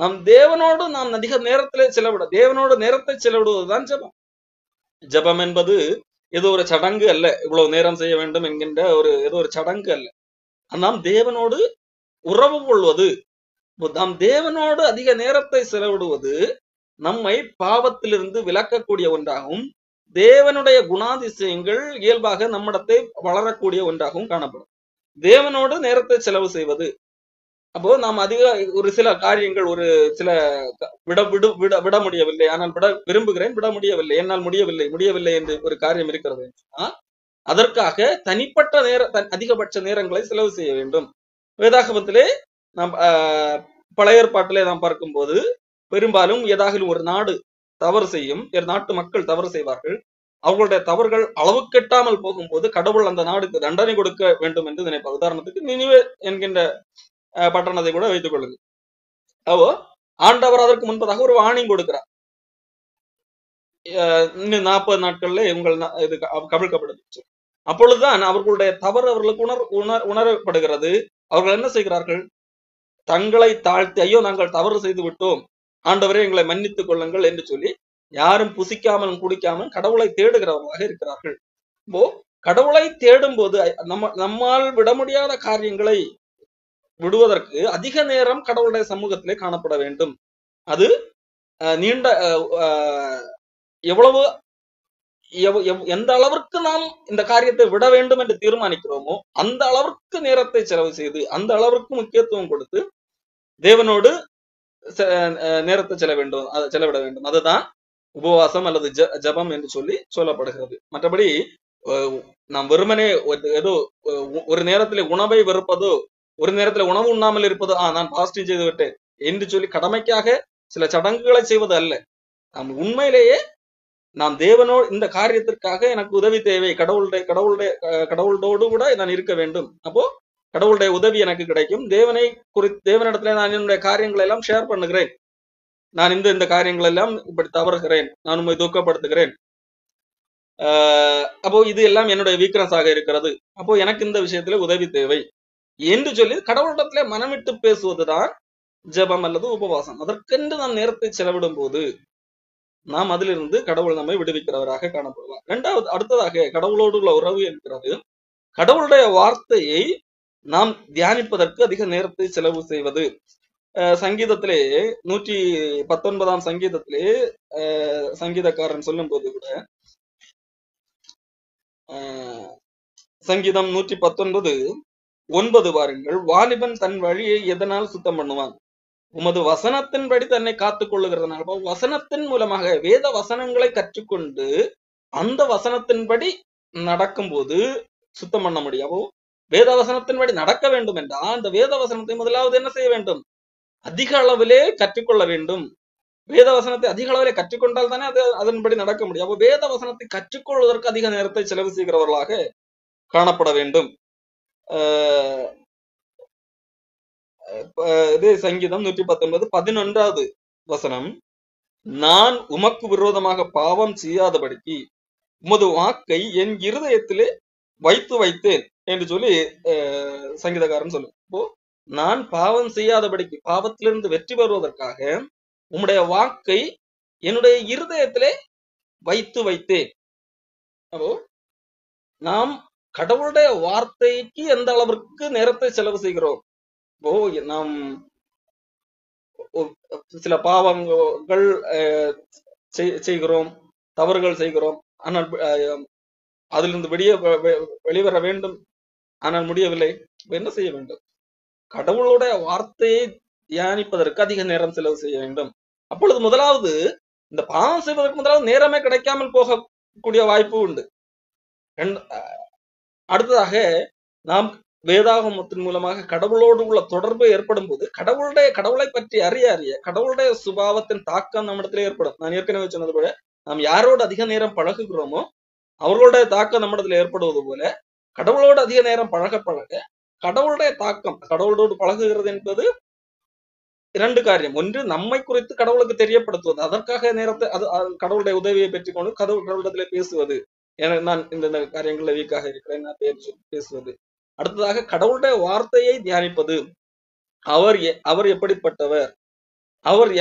நாம் தேவனோடு நாம் அதிக நேரத்திலே தேவனோடு நேரத்தை செலவிடுவதுதான் ஜெபம். ஜெபம் என்பது ஏதோ ஒரு சடங்கு அல்ல. இவ்வளவு நேரம் செய்ய வேண்டும் என்கின்ற ஏதோ ஒரு சடங்கு அல்ல. நாம் தேவனோடு உறவு கொள்வது, நாம் தேவனோடு அதிக நேரத்தை செலவிடுவது நம்மை பாவத்திலிருந்து விலக்கக்கூடிய ஒன்றாகவும் தேவனுடைய குணாதிசயங்கள் இயல்பாக நம்மிடத்தை வளரக்கூடிய ஒன்றாகவும் காணப்படும். தேவனோடு நேரத்தை செலவு செய்வது. அப்போ நாம் ஒரு சில காரியங்கள் சில விட முடியவில்லை, ஆனால் விட விரும்புகிறேன், விட முடியவில்லை, என்னால் முடியவில்லை என்று ஒரு காரியம் இருக்கிறது. அதற்காக தனிப்பட்ட அதிகபட்ச நேரங்களை செலவு செய்ய வேண்டும். வேதாகமத்திலே நாம் பழைய ஏற்பாட்டிலே நாம் பார்க்கும்போது பெரும்பாலும் ஏதாகிலும் ஒரு நாடு தவறு செய்யும், நாட்டு மக்கள் தவறு செய்வார்கள். அவர்களுடைய தவறுகள் அளவுக்கெட்டாமல் போகும்போது கடவுள் அந்த நாடுக்கு தண்டனை கொடுக்க வேண்டும் என்று நினைப்பார். உதாரணத்துக்கு நினிவே என்கின்ற பட்டணத்தை கூட வைத்துக் கொள்ளுங்கள். ஆண்டவர் அதற்கு முன்பதாக ஒரு வார்னிங் கொடுக்கிறார். இன்னும் 40 நாட்கள்ல உங்கள் இது கவிழ்க்கப்படுது. அப்பொழுதுதான் அவர்களுடைய தவறு அவர்களுக்கு உணரப்படுகிறது. அவர்கள் என்ன செய்கிறார்கள்? தங்களை தாழ்த்தி, ஐயோ நாங்கள் தவறு செய்து விட்டோம், ஆண்டவரே எங்களை மன்னித்துக் கொள்ளுங்கள் என்று சொல்லி யாரும் புசிக்காமலும் குடிக்காமலும் கடவுளை தேடுகிறவர்களாக இருக்கிறார்கள். கடவுளை தேடும் போது நம்மால் விட முடியாத காரியங்களை விடுவதற்கு அதிக நேரம் கடவுளுடைய சமூகத்திலே காணப்பட வேண்டும். அது நீண்ட எந்த அளவிற்கு நாம் இந்த காரியத்தை விட வேண்டும் என்று தீர்மானிக்கிறோமோ அந்த அளவிற்கு நேரத்தை செலவு செய்து, அந்த அளவிற்கு முக்கியத்துவம் கொடுத்து தேவனோடு நேரத்தை செலவிட வேண்டும். அதுதான் உபவாசம் அல்லது ஜபம் என்று சொல்லப்படுகிறது. மற்றபடி நாம் வெறுமனே ஏதோ ஒரு நேரத்தில் உணவை வெறுப்பதோ, ஒரு நேரத்தில் உணவு உண்ணாமல் இருப்பதோ, நான் பாஸ்டிங் செய்து விட்டேன் என்று சொல்லி கடமைக்காக சில சடங்குகளை செய்வது அல்ல. நாம் உண்மையிலேயே நாம் தேவனோடு இந்த காரியத்திற்காக எனக்கு உதவி தேவை, கடவுளோடு கூட நான் இருக்க வேண்டும். அப்போ கடவுளுடைய உதவி எனக்கு கிடைக்கும். தேவனிடத்துல நான் என்னுடைய காரியங்களை எல்லாம் ஷேர் பண்ணுகிறேன். நான் இந்த காரியங்கள் எல்லாம் இப்படி தவறுகிறேன், நான் உண்மை துக்கப்படுத்துகிறேன், அப்போ இது எல்லாம் என்னுடைய வீக்னஸ் ஆக இருக்கிறது, அப்போ எனக்கு இந்த விஷயத்துல உதவி தேவை என்று சொல்லி கடவுளிடத்துல மனமிட்டு பேசுவதுதான் ஜெபம் அல்லது உபவாசம். அதற்கென்று நாம் நேரத்தை செலவிடும் போது நாம் அதிலிருந்து கடவுள் நம்மை விடுவிக்கிறவராக காணப்படலாம். அடுத்ததாக கடவுளோடு உள்ள உறவு இருக்கிறது. கடவுளுடைய வார்த்தையை நாம் தியானிப்பதற்கு அதிக நேரத்தை செலவு செய்வது. சங்கீதத்திலே 119 சங்கீதத்திலே சங்கீதக்காரன் சொல்லும் போது கூட, சங்கீதம் 119:9 பாருங்கள், வாலிபன் தன் வழியை எதனால் சுத்தம் பண்ணுவான்? உமது வசனத்தின்படி தன்னை காத்துக் கொள்ளுகிறதுனால. வசனத்தின் மூலமாக வேத வசனங்களை கற்றுக்கொண்டு அந்த வசனத்தின்படி நடக்கும் போது சுத்தம் பண்ண முடியும். வேத வசனத்தின்படி நடக்க வேண்டும் என்றால் அந்த வேத வசனத்தை முதலாவது என்ன செய்ய வேண்டும்? அதிக அளவிலே கற்றுக்கொள்ள வேண்டும். வேத வசனத்தை அதிக அளவிலே கற்றுக்கொண்டால் தானே அதன்படி நடக்க முடியும். அப்போ வேத வசனத்தை கற்றுக்கொள்வதற்கு அதிக நேரத்தை செலவு செய்கிறவர்களாக காணப்பட வேண்டும். இதே சங்கீதம் 119:11 வசனம், நான் உமக்கு விரோதமாக பாவம் செய்யாதபடிக்கு உமது வாக்கை என் இருதயத்திலே வைத்தேன் என்று சொல்லி சங்கீதக்காரன் சொல்லும். இப்போ நான் பாவம் செய்யாதபடிக்கு, பாவத்திலிருந்து வெற்றி பெறுவதற்காக உம்முடைய வாக்கை என்னுடைய இருதயத்திலே வைத்தேன். அப்போ நாம் கடவுளுடைய வார்த்தைக்கு எந்த அளவிற்கு நேரத்தை செலவு செய்கிறோம்? நாம் சில பாவங்கள் செய்கிறோம், தவறுகள் செய்கிறோம். ஆனால் அதிலிருந்து வெளிவர வேண்டும், ஆனால் முடியவில்லை. என்ன செய்ய வேண்டும்? கடவுளுடைய வார்த்தையை தியானிப்பதற்கு அதிக நேரம் செலவு செய்ய வேண்டும். அப்பொழுது முதலாவது இந்த பாவம் செய்வதற்கு முதலாவது நேரமே கிடைக்காமல் போகக்கூடிய வாய்ப்பு உண்டு. அடுத்ததாக நாம் வேதாகமத்தின் மூலமாக கடவுளோடு உள்ள தொடர்பு ஏற்படும் போது கடவுளை பற்றி அறிய கடவுளுடைய சுபாவத்தின் தாக்கம் நம்மிடத்துல ஏற்படும். நான் ஏற்கனவே சொன்னது போல நாம் யாரோடு அதிக நேரம் பழகுகிறோமோ அவர்களுடைய தாக்கம் நம்மிடத்துல ஏற்படுவது போல கடவுளோடு அதிக நேரம் பழக கடவுளுடைய தாக்கம், கடவுளோடு பழகுகிறது என்பது இரண்டு காரியம். ஒன்று, நம்மை குறித்து கடவுளுக்கு தெரியப்படுத்துவது, அதற்காக நேரத்தை கடவுளுடைய உதவியை பெற்றுக்கொண்டு கடவுளிடத்திலே பேசுவது. நான் இந்த காரியங்கள்ல வீக்காக இருக்கிறேன், நான் பேசுவது. அடுத்ததாக கடவுளுடைய வார்த்தையை தியானிப்பது. அவர் எப்படிப்பட்டவர், அவர்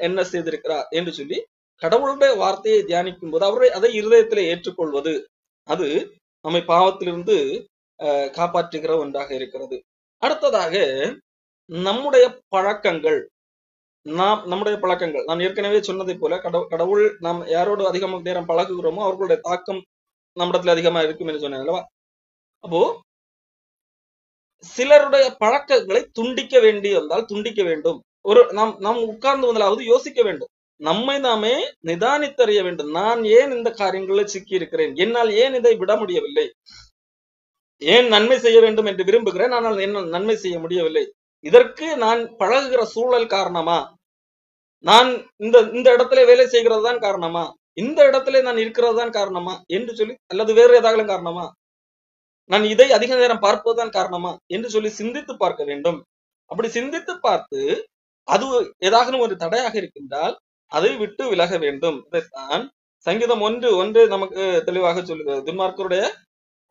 என்ன செய்திருக்கிறார் என்று சொல்லி கடவுளுடைய வார்த்தையை தியானிக்கும் போது அதை இருதயத்திலே ஏற்றுக்கொள்வது, அது நம்மை பாவத்திலிருந்து காப்பாற்றுகிற ஒன்றாக இருக்கிறது. அடுத்ததாக நம்முடைய பழக்கங்கள். நான் ஏற்கனவே சொன்னதை போல கடவுள் நாம் யாரோடு அதிகமாக நேரம் பழகுகிறோமோ அவர்களுடைய தாக்கம் நம்மிடத்துல அதிகமா இருக்கும் என்று சொன்னேன் அல்லவா? அப்போ சிலருடைய பழக்கங்களை துண்டிக்க வேண்டி வந்தால் துண்டிக்க வேண்டும். நாம் உட்கார்ந்து வந்தாலாவது யோசிக்க வேண்டும், நம்மை நாமே நிதானித்தறிய வேண்டும். நான் ஏன் இந்த காரியங்களில் சிக்கி இருக்கிறேன், என்னால் ஏன் இதை விட முடியவில்லை, ஏன் நன்மை செய்ய வேண்டும் என்று விரும்புகிறேன் ஆனால் என்ன நன்மை செய்ய முடியவில்லை, இதற்கு நான் பழகுகிற சூழல் காரணமா, நான் இந்த இடத்துல வேலை செய்கிறது தான் காரணமா, இந்த இடத்துல நான் இருக்கிறது தான் காரணமா என்று சொல்லி, அல்லது வேறு ஏதாவது காரணமா, நான் இதை அதிக நேரம் பார்ப்பதுதான் காரணமா என்று சொல்லி சிந்தித்து பார்க்க வேண்டும். அப்படி சிந்தித்து பார்த்து அது ஏதாவது ஒரு தடையாக இருக்கின்றால் அதை விட்டு விலக வேண்டும். இதைத்தான் சங்கீதம் 1:1 நமக்கு தெளிவாக சொல்லுகிறது. துன்மார்க்கருடைய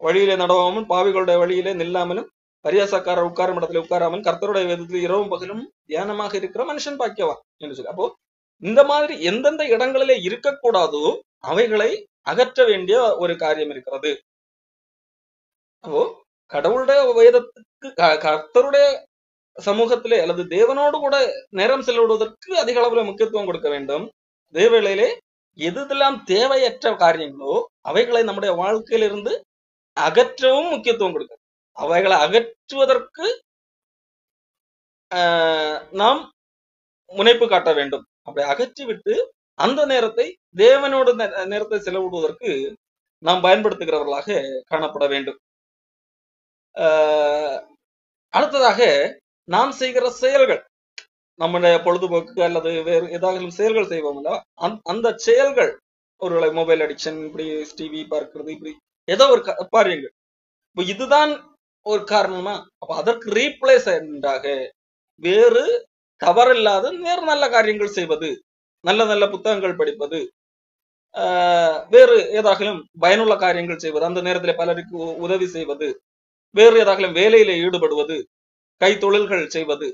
வழியிலே நடவாமல் பாவிகளுடைய வழியிலே நில்லாமலும் பரியாசக்காரர் உட்காரும் இடத்துல உட்காராமல் கர்த்தருடைய வேதத்தில் இரவும் பகலும் தியானமாக இருக்கிற மனுஷன் பாக்கியவான் என்று சொல்லி. அப்போ இந்த மாதிரி எந்தெந்த இடங்களிலே இருக்கக்கூடாதோ அவைகளை அகற்ற வேண்டிய ஒரு காரியம் இருக்கிறது. அப்போ கடவுளுடைய வேதத்துக்கு, கர்த்தருடைய சமூகத்திலே அல்லது தேவனோடு கூட நேரம் செலவிடுவதற்கு அதிக அளவுல முக்கியத்துவம் கொடுக்க வேண்டும். அதே வேளையிலே எதெல்லாம் தேவையற்ற காரியங்களோ அவைகளை நம்முடைய வாழ்க்கையிலிருந்து அகற்றவும் முக்கியத்துவம் கொடுக்க, அவைகளை அகற்றுவதற்கு நாம் முனைப்பு காட்ட வேண்டும். அப்படி அகற்றிவிட்டு அந்த நேரத்தை தேவனோடு நேரத்தை செலவிடுவதற்கு நாம் பயன்படுத்துகிறவர்களாக காணப்பட வேண்டும். அடுத்ததாக நாம் செய்கிற செயல்கள், நம்முடைய பொழுதுபோக்கு அல்லது வேறு ஏதாவது செயல்கள் செய்வோம்ல, அந்த செயல்கள் ஒருவேளை மொபைல் அடிக்ஷன், இப்படி டிவி பார்க்கிறது, இப்படி ஏதோ ஒரு காரியங்கள், இப்ப இதுதான் ஒரு காரணமா, அப்ப அதற்கு ரீப்ளேஸ் என்றாக வேறு தவறில்லாத வேறு நல்ல காரியங்கள் செய்வது, நல்ல நல்ல புத்தகங்கள் படிப்பது, வேறு ஏதாகலும் பயனுள்ள காரியங்கள் செய்வது, அந்த நேரத்தில் பலருக்கு உதவி செய்வது, வேறு ஏதாகலும் வேலையில ஈடுபடுவது, கை தொழில்கள் செய்வது,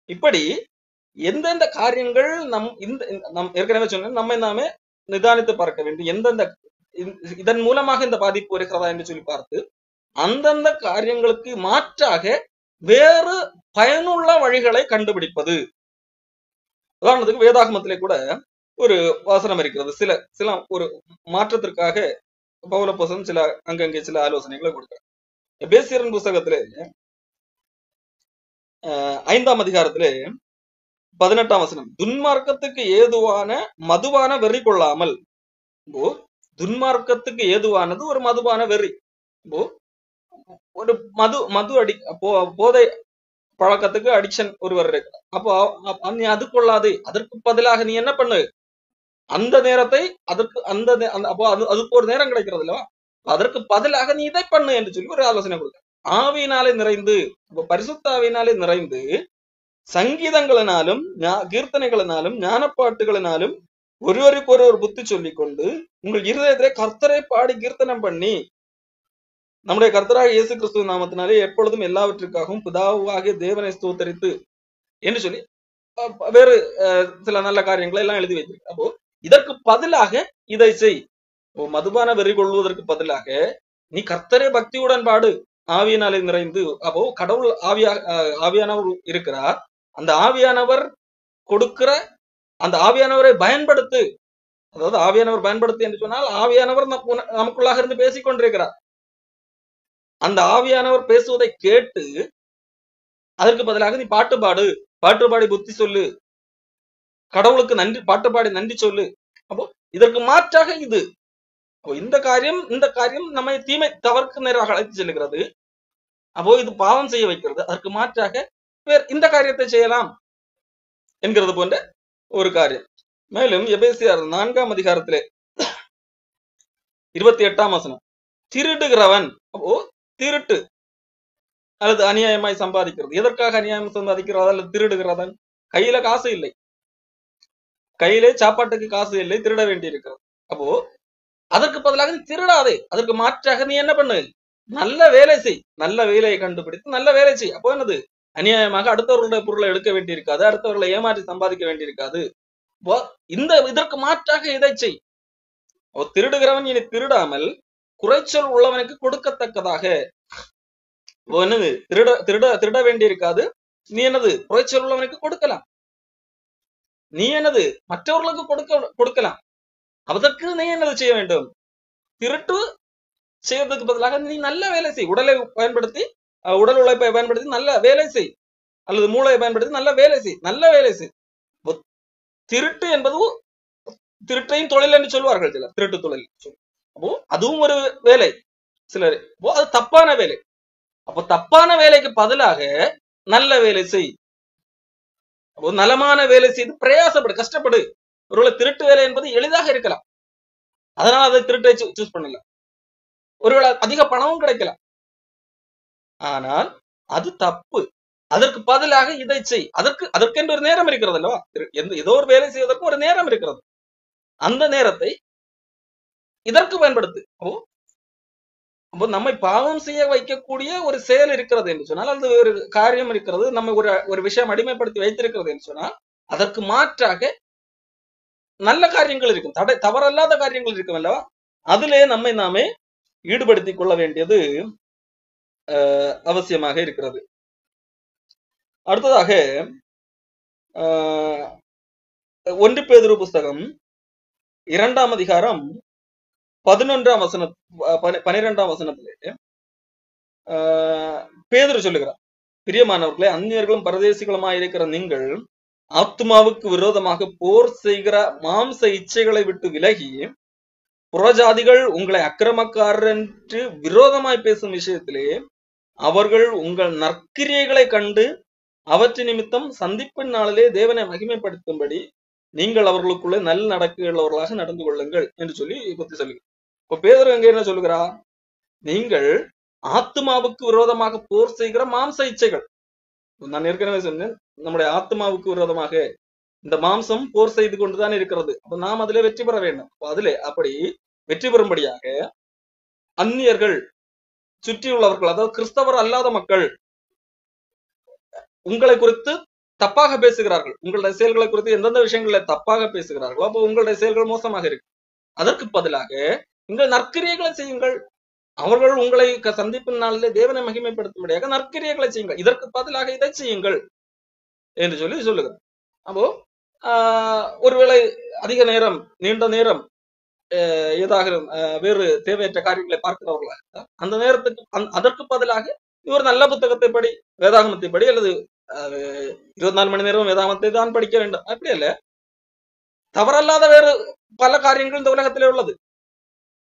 இப்படி எந்தெந்த காரியங்கள் நம் ஏற்கனவே சொன்ன நம்மை நாமே நிதானித்து பார்க்க வேண்டும். எந்தெந்த இதன் மூலமாக இந்த பாதிப்பு வருகிறதா என்று சொல்லி பார்த்து அந்தந்த காரியங்களுக்கு மாற்றாக வேறு பயனுள்ள வழிகளை கண்டுபிடிப்பது. உதாரணத்துக்கு வேதாகமத்திலே கூட ஒரு வாசனம் இருக்கிறது. சில ஒரு மாற்றத்திற்காக பவுலப்போஸ்தலன் சில அங்கங்கே சில ஆலோசனைகளை கொடுக்கிறார். எபேசியரின் புத்தகத்திலே 5ஆம் அதிகாரத்திலே 18ஆம் வசனம், துன்மார்க்கத்துக்கு ஏதுவான மதுவான வெறி கொள்ளாமல். துன்மார்க்கத்துக்கு ஏதுவானது ஒரு மதுபான வெறி. ஒரு மது போதை பழக்கத்துக்கு அடிக்ஷன் ஒருவர் இருக்கு. அப்போ நீ அது கொள்ளாது, அதற்கு பதிலாக நீ என்ன பண்ணு, அந்த நேரத்தை அதற்கு அதுக்கு ஒரு நேரம் கிடைக்கிறது இல்லவா, அதற்கு பதிலாக நீ இதை பண்ணு என்று சொல்லி ஒரு ஆலோசனை கொடுக்க. ஆவியினாலே நிறைந்து, பரிசுத்த ஆவியினாலே நிறைந்து சங்கீதங்களினாலும் கீர்த்தனைகளினாலும் ஞானப்பாட்டுகளினாலும் ஒருவருக்கு ஒருவர் புத்தி சொல்லிக் கொண்டு உங்கள் இருதயத்திலே கர்த்தரை பாடி கீர்த்தனம் பண்ணி நம்முடைய கர்த்தராக இயேசு கிறிஸ்துவ நாமத்தினாலே எப்பொழுதும் எல்லாவற்றிற்காகவும் பிதாவாகிய தேவனை ஸ்தோத்தரித்து என்று சொல்லி வேறு சில நல்ல காரியங்களை எல்லாம் எழுதி வைத்திருக்கு. அப்போ இதற்கு பதிலாக இதை செய். மதுபான வெறி கொள்வதற்கு பதிலாக நீ கர்த்தரே பக்தியுடன் பாடு, ஆவியினாலே நிறைந்து. அப்போ கடவுள் ஆவியானவர் இருக்கிறார். அந்த ஆவியானவர் கொடுக்கிற அந்த ஆவியானவரை பயன்படுத்து. அதாவது ஆவியானவர் பயன்படுத்து என்று சொன்னால் ஆவியானவர் நமக்குள்ளாக இருந்து பேசிக் கொண்டிருக்கிறார். அந்த ஆவியானவர் பேசுவதை கேட்டு அதற்கு பதிலாக நீ பாட்டு பாடு, பாட்டு பாடி புத்தி சொல்லு, கடவுளுக்கு நன்றி, பாட்டு பாடி நன்றி சொல்லு. அப்போ இதற்கு மாற்றாக இது. இந்த காரியம் நம்மை தீமை தவறுக்கு நேராக அழைத்து செல்கிறது. அப்போ இது பாவம் செய்ய வைக்கிறது. அதற்கு மாற்றாக வேறு இந்த காரியத்தை செய்யலாம் என்கிறது போன்ற ஒரு காரியம். மேலும் எபேசியர் 4ஆம் அதிகாரத்திலே 28ஆம் வசனம், திருடுகிறவன், அப்போ திருட்டு அல்லது அநியாயமாய் சம்பாதிக்கிறது. எதற்காக அநியாயம் சம்பாதிக்கிறது அல்லது திருடுகிறவன்? கையில காசு இல்லை, கையிலே சாப்பாட்டுக்கு காசு இல்லை, திருட வேண்டி இருக்கிறது. அப்போ அதற்கு பதிலாக நீ திருடாதே, அதற்கு மாற்றாக நீ என்ன பண்ணு, நல்ல வேலை செய், நல்ல வேலையை கண்டுபிடித்து நல்ல வேலை செய். அப்போ என்னது, அநியாயமாக அடுத்தவர்களுடைய பொருளை எடுக்க வேண்டியிருக்காது, அடுத்தவர்களை ஏமாற்றி சம்பாதிக்க வேண்டியிருக்காது. இதற்கு மாற்றாக இதை செய். திருடுகிறவன் இனி திருடாமல் குறைச்சல் உள்ளவனுக்கு கொடுக்கத்தக்கதாக. என்னது, திருட வேண்டியிருக்காது, நீ என்னது குறைச்சல் உள்ளவனுக்கு கொடுக்கலாம், நீ என்னது மற்றவர்களுக்கு கொடுக்கலாம். அதற்கு நீ என்னது செய்ய வேண்டும், திருட்டு செய்வதற்கு பதிலாக நீ நல்ல வேலை செய். உடலை பயன்படுத்தி, உடல் உழைப்பை பயன்படுத்தி நல்ல வேலை செய், அல்லது மூளையை பயன்படுத்தி நல்ல வேலை செய், நல்ல வேலை செய். திருட்டு என்பது திருட்டையும் தொழில் என்று சொல்வார்கள் சிலர், திருட்டு தொழில். அப்போ அதுவும் ஒரு வேலை சிலர், அது தப்பான வேலை. அப்போ தப்பான வேலைக்கு பதிலாக நல்ல வேலை செய், அப்போ நலமான வேலை செய்து பிரயாசப்படு, கஷ்டப்படு. ஒருவேளை திருட்டு வேலை என்பது எளிதாக இருக்கலாம், அதனால அதை திருட்டை சூஸ் பண்ணல. ஒருவேளை அதிக பணமும் கிடைக்கலாம், ஆனால் அது தப்பு. அதற்கு பதிலாக இதை செய். அதற்கென்று ஒரு நேரம் இருக்கிறது அல்லவா? ஏதோ ஒரு வேலை செய்வதற்கு ஒரு நேரம் இருக்கிறது. அந்த நேரத்தை இதற்கு பயன்படுத்து. அப்போ நம்மை பாவம் செய்ய வைக்கக்கூடிய ஒரு செயல் இருக்கிறது என்று சொன்னால், அல்லது ஒரு காரியம் இருக்கிறது, நம்ம ஒரு விஷயம் அடிமைப்படுத்தி வைத்திருக்கிறது என்று சொன்னால், அதற்கு மாற்றாக நல்ல காரியங்கள் இருக்கும், தவறல்லாத காரியங்கள் இருக்கும் அல்லவா? அதிலே நம்மை நாமே ஈடுபடுத்திக் கொள்ள வேண்டியது அவசியமாக இருக்கிறது. அடுத்ததாக 1 பேதுரு புஸ்தகம் 2ஆம் அதிகாரம் 12ஆம் வசனத்திலே பேதுரு சொல்லுகிறார், பிரியமானவர்களே, அந்நியர்களும் பரதேசிகளுமாய் இருக்கிற நீங்கள் ஆத்மாவுக்கு விரோதமாக போர் செய்கிற மாம்ச இச்சைகளை விட்டு விலகி, புறஜாதிகள் உங்களை அக்கிரமக்காரர் என்று விரோதமாய் பேசும் விஷயத்திலே அவர்கள் உங்கள் நற்கிரியைகளை கண்டு அவற்றின் நிமித்தம் சந்திப்பின் நாளிலே தேவனை மகிமைப்படுத்தும்படி நீங்கள் அவர்களுக்குள்ளே நல்ல நடக்கையுள்ளவர்களாக நடந்து கொள்ளுங்கள் என்று சொல்லி பத்தி சொல்லுங்க. இப்ப பேதுரு அங்க என்ன சொல்லுகிறா, நீங்கள் ஆத்மாவுக்கு விரோதமாக போர் செய்கிற மாம்ச இச்சைகள். நான் ஏற்கனவே சொன்னேன், நம்முடைய ஆத்மாவுக்கு விரோதமாக இந்த மாம்சம் போர் செய்து கொண்டுதான் இருக்கிறது. அப்ப நாம் அதிலே வெற்றி பெற வேண்டும். அதிலே அப்படி வெற்றி பெறும்படியாக அந்நியர்கள், சுற்றியுள்ளவர்கள், அதாவது கிறிஸ்தவர் அல்லாத மக்கள் உங்களை குறித்து தப்பாக பேசுகிறார்கள். உங்களுடைய செயல்களை குறித்து எந்தெந்த விஷயங்களை தப்பாக பேசுகிறார்களோ அப்போ உங்களுடைய செயல்கள் மோசமாக இருக்கு. அதற்கு பதிலாக நீங்கள் நற்கிரியைகளை செய்யுங்கள். அவர்கள் உங்களை சந்திப்பின் நாளிலே தேவனை மகிமைப்படுத்தும்படியாக நற்கிரியைகளை செய்யுங்கள், இதற்கு பதிலாக இதை செய்யுங்கள் என்று சொல்லி சொல்லுகிறார். அப்போ ஒருவேளை அதிக நேரம், நீண்ட நேரம் ஏதாக வேறு தேவையற்ற காரியங்களை பார்க்கிறவர்களாக அந்த நேரத்துக்கு அதற்கு பதிலாக இவர் நல்ல புத்தகத்தை படி, வேதாகமத்தை படி, அல்லது 24 மணி நேரம் வேதாகமத்தை தான் படிக்க வேண்டும், அப்படி அல்ல, தவறல்லாத வேறு பல காரியங்கள் இந்த உலகத்திலே உள்ளது.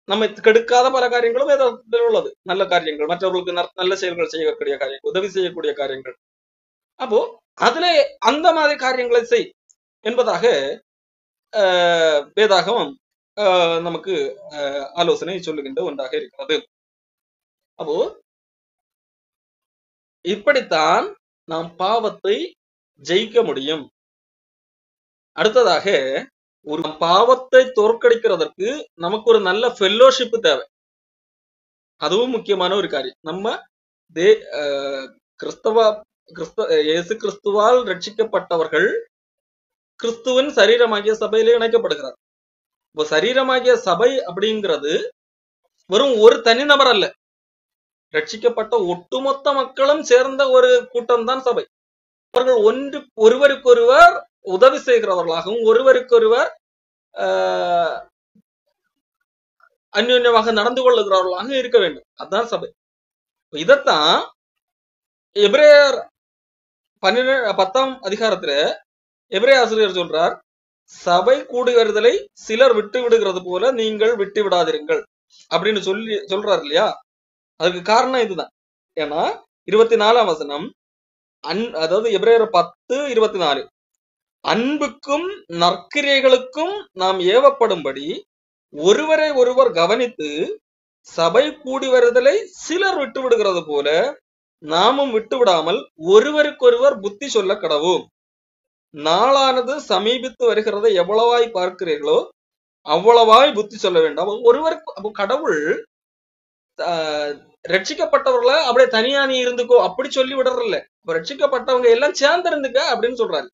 நம்மை கெடுக்காத பல காரியங்களும் வேதத்தில் உள்ளது. நல்ல காரியங்கள், மற்றவர்களுக்கு நல்ல செயல்கள் செய்யக்கூடிய காரியங்கள், உதவி செய்யக்கூடிய காரியங்கள். அப்போ அதிலே அந்த மாதிரி காரியங்களை செய் என்பதாக வேதாகமம் நமக்கு ஆலோசனை சொல்லுகின்ற ஒன்றாக இருக்கிறது. அப்போ இப்படித்தான் நாம் பாவத்தை ஜெயிக்க முடியும். அடுத்ததாக, ஒரு பாவத்தை தோற்கடிக்கிறதற்கு நமக்கு ஒரு நல்ல ஃபெல்லோஷிப் தேவை. அதுவும் முக்கியமான ஒரு காரியம். நம்ம இயேசு கிறிஸ்துவால் ரட்சிக்கப்பட்டவர்கள் கிறிஸ்துவின் சரீரமாகிய சபையிலே இணைக்கப்படுகிறார். இப்போ சரீரமாகிய சபை அப்படிங்கிறது வெறும் ஒரு தனிநபர் அல்ல, ரட்சிக்கப்பட்ட ஒட்டுமொத்த மக்களும் சேர்ந்த ஒரு கூட்டம் தான் சபை. அவர்கள் ஒருவருக்கொருவர் உதவி செய்கிறவர்களாகவும் ஒருவருக்கொருவர் அந்யோன்யமாக நடந்து கொள்ளுகிறவர்களாக இருக்க வேண்டும். அதுதான் சபை. இதத்தான் எபிரேயர் 10ஆம் அதிகாரத்துல எபிரேய ஆசிரியர் சொல்றார், சபை கூடி வருதலை சிலர் விட்டு விடுகிறது போல நீங்கள் விட்டு விடாதிருங்கள் அப்படின்னு சொல்றாரு இல்லையா. அதுக்கு காரணம் இதுதான். ஏன்னா 24ஆம் வசனம், அதாவது எபிரேயர் 10:24, அன்புக்கும் நற்கிரியைகளுக்கும் நாம் ஏவப்படும்படி ஒருவரை ஒருவர் கவனித்து சபை கூடி வருதலை சிலர் விட்டு விடுகிறது போல நாமும் விட்டு விடாமல் ஒருவருக்கொருவர் புத்தி சொல்ல கடவோம். நாளானது சமீபித்து வருகிறதை எவ்வளவாய் பார்க்கிறீர்களோ அவ்வளவாய் புத்தி சொல்ல வேண்டாம். ஒருவருக்கு கடவுள் ரட்சிக்கப்பட்டவர்களை அப்படியே தனியா நீ இருந்துக்கோ அப்படி சொல்லி விடுறல. ரட்சிக்கப்பட்டவங்க எல்லாம் சேர்ந்து இருந்துக்க அப்படின்னு சொல்றாரு.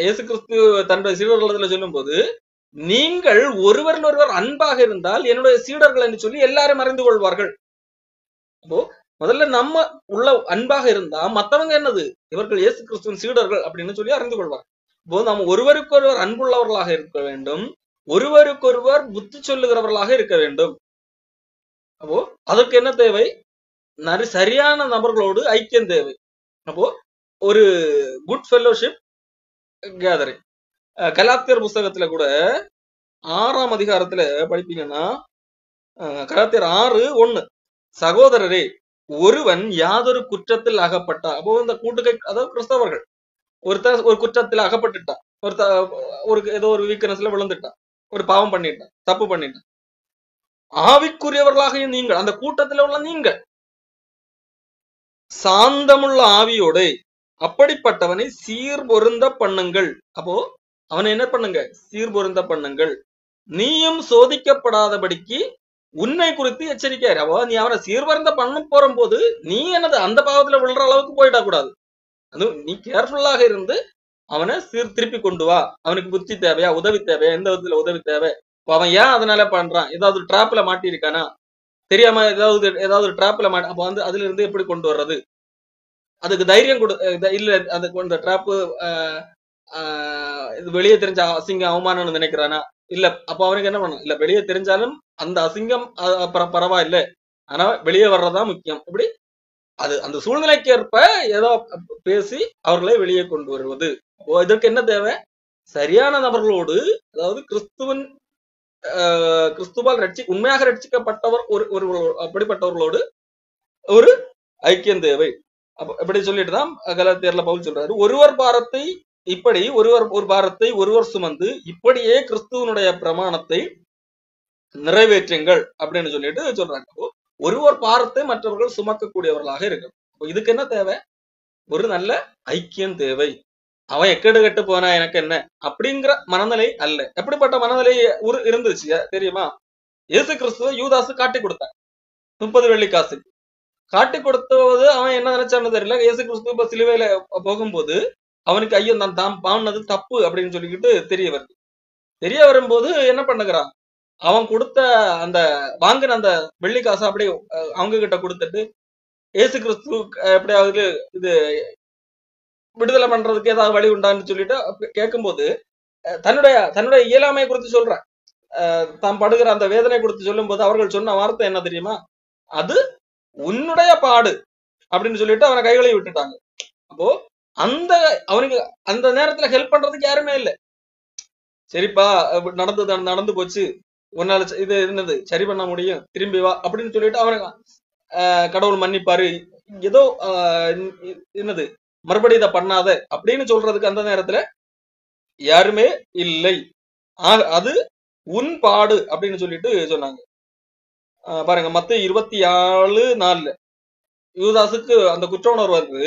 இயேசு கிறிஸ்து தன்னுடைய சீடர்களிடத்துல சொல்லும் போது, நீங்கள் ஒருவரில் ஒருவர் அன்பாக இருந்தால் என்னுடைய சீடர்கள் என்று சொல்லி எல்லாரும் அறிந்து கொள்வார்கள். அப்போ முதல்ல நம்ம உள்ள அன்பாக இருந்தா மத்தவங்க என்னது, இவர்கள் இயேசு கிறிஸ்துவின் சீடர்கள் அப்படின்னு சொல்லி அறிந்து கொள்வார். இப்போ நம்ம ஒருவருக்கொருவர் அன்புள்ளவர்களாக இருக்க வேண்டும், ஒருவருக்கொருவர் புத்தி சொல்லுகிறவர்களாக இருக்க வேண்டும். அப்போ அதற்கு என்ன தேவை? சரியான நபர்களோடு ஐக்கியம் தேவை. அப்போ ஒரு குட் ஃபெல்லோஷிப் கேதரிங். கலாத்தியர் புஸ்தகத்துல கூட 6ஆம் அதிகாரத்துல படிப்பீங்கன்னா, கலாத்தியர் 6:1, சகோதரரே ஒருவன் யாதொரு குற்றத்தில் அகப்பட்டா, அப்போ இந்த கூட்டுக்கை, அதாவது கிறிஸ்தவர்கள் ஒரு குற்றத்தில் அகப்பட்டுட்டான், ஒரு ஏதோ ஒரு வீக்னஸ்ல விழுந்துட்டான், ஒரு பாவம் பண்ணிட்டான், தப்பு பண்ணிட்டான். ஆவிக்குரியவர்களாக நீங்கள், அந்த கூட்டத்தில் உள்ள நீங்கள் சாந்தமுள்ள ஆவியோட அப்படிப்பட்டவனை சீர்பொருந்த பண்ணுங்கள். அப்போ அவனை என்ன பண்ணுங்க? சீர்பொருந்த பண்ணுங்கள். நீயும் சோதிக்கப்படாதபடிக்கு உன்னை குறித்து எச்சரிக்கையாரு. அப்போ நீ அவனை சீர்பொருந்த பண்ண போற போது நீ என்னது அந்த பாவத்துல விழுற அளவுக்கு போயிடக்கூடாது. அது நீ கேர்ஃபுல்லாக இருந்து அவனை திருப்பி கொண்டு வா. அவனுக்கு புத்தி தேவையா, உதவி தேவையா, எந்த விதத்துல உதவி தேவை, அவன் ஏன் அதனால பண்றான், ஏதாவது டிராப்ல மாட்டி இருக்கானா, தெரியாம ஏதாவது டிராப்ல மாட்டி, அப்ப வந்து அதுல இருந்து எப்படி கொண்டு வர்றது, அதுக்கு தைரியம் கொடு. இல்ல அதுக்கு இந்த டிராப்பு இது வெளியே தெரிஞ்ச அசிங்கம் அவமானம்னு நினைக்கிறானா, இல்ல அப்ப அவனுக்கு என்ன பண்ணும், இல்ல வெளியே தெரிஞ்சாலும் அந்த அசிங்கம் பரவாயில்ல, ஆனா வெளியே வர்றதா முக்கியம். இப்படி அது அந்த சூழ்நிலைக்கு ஏற்ப ஏதோ பேசி அவர்களை வெளியே கொண்டு வருவது. இதற்கு என்ன தேவை? சரியான நபர்களோடு, அதாவது கிறிஸ்துவால் உண்மையாக ரட்சிக்கப்பட்டவர் அப்படிப்பட்டவர்களோடு ஒரு ஐக்கியம் தேவை. அப்படி சொல்லிட்டுதான் கலாத்தியர்ல பவுல் சொல்றாரு, ஒருவர் பாரத்தை இப்படி ஒரு பாரத்தை ஒருவர் சுமந்து இப்படியே கிறிஸ்துவனுடைய பிரமாணத்தை நிறைவேற்றுங்கள் அப்படின்னு சொல்லிட்டு சொல்றாங்க. ஒருவர் பாரத்தை மற்றவர்கள் சுமக்கக்கூடியவர்களாக இருக்கும். இதுக்கு என்ன தேவை? ஒரு நல்ல ஐக்கியம் தேவை. அவன் எக்கெடு கெட்டு போனா எனக்கு என்ன அப்படிங்கிற மனநிலை அல்ல. எப்படிப்பட்ட மனநிலை இருந்துச்சு தெரியுமா? இயேசு கிறிஸ்துவ யூதாசு காட்டி கொடுத்தான் 30 வெள்ளிக்காசு காட்டி கொடுத்தது. அவன் என்ன நினைச்சான்னு தெரியல. இயேசு கிறிஸ்து இப்ப சிலுவையில போகும்போது அவனுக்கு ஐயோ நான் தாம் பாவனது தப்பு அப்படின்னு சொல்லிக்கிட்டு தெரிய வரும்போது என்ன பண்ணுகிறான், அவன் கொடுத்த அந்த வாங்கின அந்த வெள்ளிக்காசை அப்படியே அவங்க கிட்ட கொடுத்துட்டு, இயேசு கிறிஸ்து எப்படியாவது இது விடுதலை பண்றதுக்கு ஏதாவது வழி உண்டான்னு சொல்லிட்டு கேட்கும்போது தன்னுடைய இயலாமை குறித்து சொல்றான். தாம் படுகிற அந்த வேதனை குறித்து சொல்லும் போது அவர்கள் சொன்ன வார்த்தை என்ன தெரியுமா? அது உன்னுடைய பாடு அப்படின்னு சொல்லிட்டு அவனை கைகளை விட்டுட்டாங்க. அப்போ அவனுக்கு அந்த நேரத்துல ஹெல்ப் பண்றதுக்கு யாருமே இல்லை. சரிப்பா நடந்து போச்சு, உன்னால இது என்னது சரி பண்ண முடியும், திரும்பி வா அப்படின்னு சொல்லிட்டு அவனுக்கு கடவுள் மன்னிப்பாரு, ஏதோ என்னது மறுபடியும் இதை பண்ணாத அப்படின்னு சொல்றதுக்கு அந்த நேரத்துல யாருமே இல்லை. அது உன் பாடு அப்படின்னு சொல்லிட்டு சொன்னாங்க. பாருங்க, மத்தேயு 24:4 யூதாசுக்கு அந்த குற்ற உணர்வு வருது.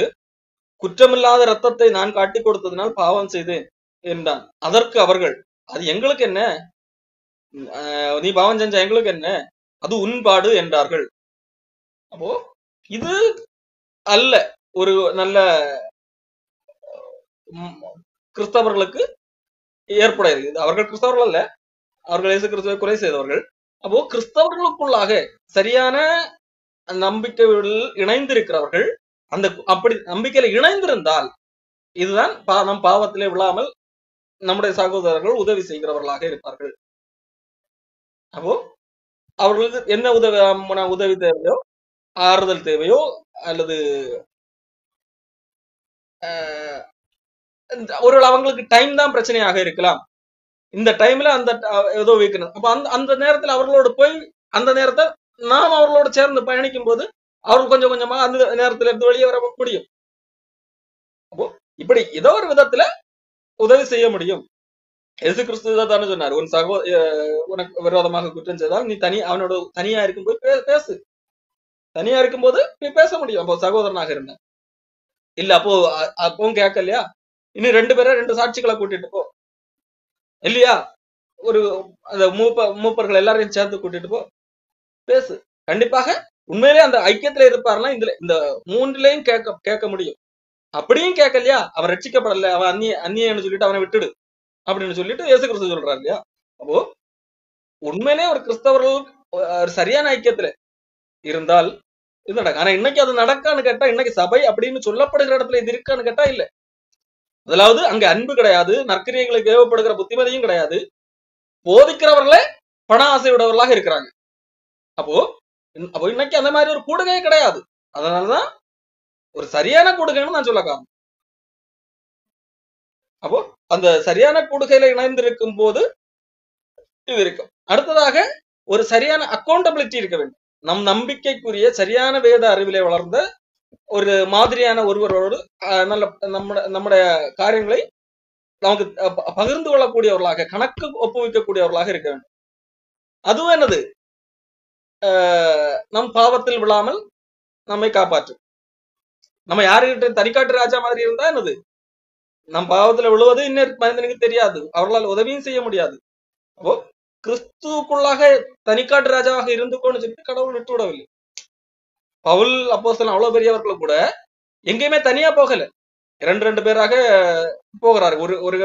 குற்றமில்லாத ரத்தத்தை நான் காட்டி கொடுத்ததுனால் பாவம் செய்தேன் என்றான். அதற்கு அவர்கள், அது எங்களுக்கு என்ன, நீ பாவம் செஞ்ச எங்களுக்கு என்ன, அது உன் பாடு என்றார்கள். அப்போ இது அல்ல ஒரு நல்ல கிறிஸ்தவர்களுக்கு ஏற்புடையது. அவர்கள் கிறிஸ்தவர்கள் அல்ல, அவர்கள் இயேசு கிறிஸ்துவை குறை செய்தவர்கள். அப்போ கிறிஸ்தவர்களுக்குள்ளாக சரியான நம்பிக்கையில் இணைந்திருக்கிறவர்கள், அப்படி நம்பிக்கையில இணைந்திருந்தால் இதுதான் நம் பாவத்திலே விழாமல் நம்முடைய சகோதரர்கள் உதவி செய்கிறவர்களாக இருப்பார்கள். அப்போ அவர்களுக்கு என்ன உதவி தேவையோ, ஆறுதல் தேவையோ, அல்லது ஒரு அவங்களுக்கு டைம் தான் பிரச்சனையாக இருக்கலாம். இந்த டைம்ல அந்த ஏதோ வைக்கணும். அப்ப அந்த அந்த நேரத்தில் அவர்களோடு போய் அந்த நேரத்தை நாம் அவர்களோடு சேர்ந்து பயணிக்கும் போது அவர்கள் கொஞ்சம் கொஞ்சமா அந்த நேரத்துல இருந்து வெளியே வர முடியும். அப்போ இப்படி ஏதோ ஒரு விதத்துல உதவி செய்ய முடியும். இயேசு கிறிஸ்து தானே சொன்னார், உன் உனக்கு விரோதமாக குற்றம் செய்தால் நீ அவனோட தனியா இருக்கும்போது பேசு. தனியா இருக்கும்போது நீ பேச முடியும். அப்போ சகோதரனாக இருந்த இல்ல அப்பவும் கேட்கலையா, இன்னும் 2 பேரை 2 சாட்சிகளை கூட்டிட்டு போ இல்லையா, ஒரு அந்த மூப்பர்கள் எல்லாரையும் சேர்ந்து கூட்டிட்டு போ, பேசு. கண்டிப்பாக உண்மையிலே அந்த ஐக்கியத்துல இருப்பாருன்னா இந்த 3லயும் கேட்க முடியும். அப்படியும் கேட்கலையா, அவன் ரட்சிக்கப்படல, அவன் அந்நியன்னு சொல்லிட்டு அவனை விட்டுடு அப்படின்னு சொல்லிட்டு இயேசு கிறிஸ்து சொல்றாரு இல்லையா. அப்போ உண்மையிலே ஒரு கிறிஸ்தவர்கள் ஒரு சரியான ஐக்கியத்துல இருந்தால் இது நடக்கும். ஆனா இன்னைக்கு அது நடக்கான்னு கேட்டா, இன்னைக்கு சபை அப்படின்னு சொல்லப்படுகிற இடத்துல இது இருக்கான்னு கேட்டா இல்ல. அதாவது அங்க அன்பு கிடையாது, நற்கிரியைகளுக்கு ஏவப்படுகிற புத்திமதியும் கிடையாது, போதிக்கிறவர்களே பண ஆசையுடையவர்களாக இருக்கிறாங்க. அப்போ இன்னைக்கு அந்த மாதிரி ஒரு கூடுகையே கிடையாது. அதனாலதான் ஒரு சரியான கூடுகைன்னு நான் சொல்ல காரணம். அப்போ அந்த சரியான கூடுகையில இணைந்திருக்கும் போது இது இருக்கும். அடுத்ததாக ஒரு சரியான அக்கௌண்டபிலிட்டி இருக்க வேண்டும். நம் நம்பிக்கைக்குரிய சரியான வேத அறிவிலே வளர்ந்த ஒரு மாதிரியான ஒருவரோடு நல்ல நம்முடைய காரியங்களை நமக்கு பகிர்ந்து கொள்ளக்கூடியவர்களாக, கணக்கு ஒப்புவிக்கக்கூடியவர்களாக இருக்க வேண்டும். அதுவும் என்னது, நம் பாவத்தில் விழாமல் நம்மை காப்பாற்றும். நம்ம யாருக்கிட்ட தனிக்காட்டு ராஜா மாதிரி இருந்தா என்னது, நம் பாவத்துல விழுவது இன்னொரு மனிதனுக்கு தெரியாது, அவர்களால் உதவியும் செய்ய முடியாது. அப்போ கிறிஸ்துவுக்குள்ளாக தனிக்காட்டு ராஜாவாக இருந்துக்கோன்னு சொல்லிட்டு கடவுள் விட்டு விடவில்லை. பவுல் அப்போஸ்தலன் அவ்வளவு பெரியவர்கள் கூட எங்கேயுமே தனியா போகல, 2 பேராக போகிறாரு. ஒரு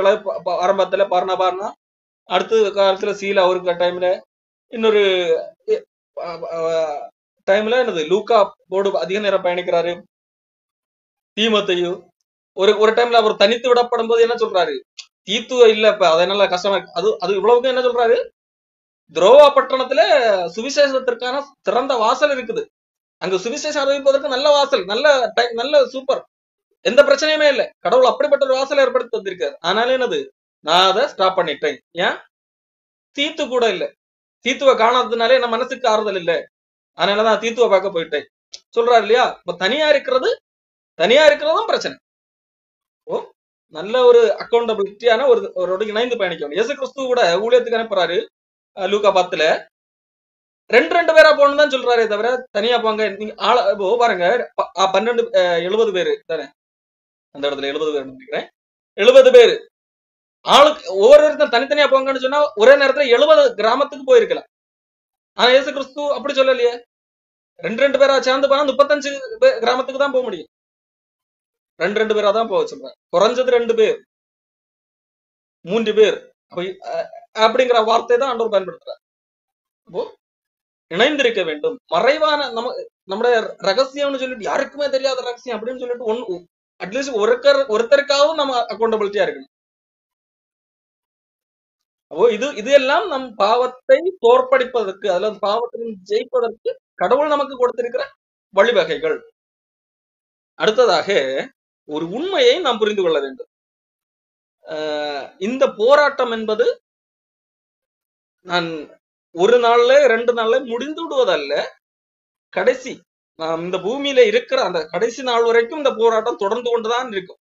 ஆரம்பத்துல பார்னா, அடுத்த காலத்துல சீலா ஒரு டைம்ல, இன்னொரு டைம்ல என்னது லூக்கா போடு அதிக நேரம் பயணிக்கிறாரு. தீமோத்தேயு ஒரு டைம்ல அவர் தனித்து விடப்படும் போது என்ன சொல்றாரு, தீத்துவ இல்ல இப்ப அதனால கஷ்டமா அது இவ்வளவுக்கும் என்ன சொல்றாரு, துரோவா பட்டணத்துல சுவிசேஷத்திற்கான திறந்த வாசல் இருக்குது, அங்க சுவிசேஷம் அறிவிப்பதற்கு நல்ல வாசல், நல்ல சூப்பர், எந்த பிரச்சனையுமே இல்லை. கடவுள் அப்படிப்பட்ட ஒரு வாசலை ஏற்படுத்தி தந்திருக்காரு. ஆனாலும் என்னது, நான் அதை ஸ்டாப் பண்ணிட்டேன். ஏன், தீத்து கூட இல்ல, தீத்துவ காணாததுனாலே நம்ம மனசுக்கு ஆறுதல் இல்லை, அதனாலதான் தீத்துவ பார்க்க போயிட்டேன் சொல்றாரு இல்லையா. இப்ப தனியா இருக்கிறதும் பிரச்சனை. ஓ, நல்ல ஒரு அக்கௌண்டபிலிட்டியான ஒரு இணைந்து பயணிக்கணும். இயேசு கிறிஸ்து கூட ஊழியத்துக்கு அனுப்புறாரு. லூக்கா 10ல 2 பேரா போகணும் தான் சொல்றாரே தவிர தனியா போங்க நீங்க பாருங்க. 70 பேரு தானே அந்த இடத்துல, 70 பேர் நினைக்கிறேன், 70 பேரு ஆளுக்கு ஒவ்வொருத்தரும் தனித்தனியா போங்கன்னு சொன்னா ஒரே நேரத்துல 70 கிராமத்துக்கு போயிருக்கலாம். ஆனா இயேசு கிறிஸ்து அப்படி சொல்லலையே, 2 பேரா சேர்ந்து போனா 35 கிராமத்துக்கு தான் போக முடியும். 2 பேரா தான் போக சொல்றாரு. குறைஞ்சது 2 பேர் 3 பேர் அப்படிங்கிற வார்த்தை தான் ஆண்டவர் பயன்படுத்துறாரு. அப்போ இணைந்திருக்க வேண்டும். மறைவான நம்முடைய ரகசியம்னு சொல்லிட்டு யாருக்குமே தெரியாத ரகசியம் அப்படின்னு சொல்லிட்டு அட்லீஸ்ட் ஒருத்தருக்காகவும் நம்ம அக்கௌண்டபிலிட்டியா இருக்கணும். அப்போ இது எல்லாம் நம் பாவத்தை தோற்படிப்பதற்கு, அதுல பாவத்தை ஜெயிப்பதற்கு கடவுள் நமக்கு கொடுத்திருக்கிற வழிவகைகள். அடுத்ததாக ஒரு உண்மையை நாம் புரிந்து கொள்ள வேண்டும். இந்த போராட்டம் என்பது நான் ஒரு நாள்ல 2 நாள்ல முடிந்து விடுவதல்ல. கடைசி நாம் இந்த பூமியில இருக்கிற அந்த கடைசி நாள் வரைக்கும் இந்த போராட்டம் தொடர்ந்து கொண்டுதான் இருக்கும்.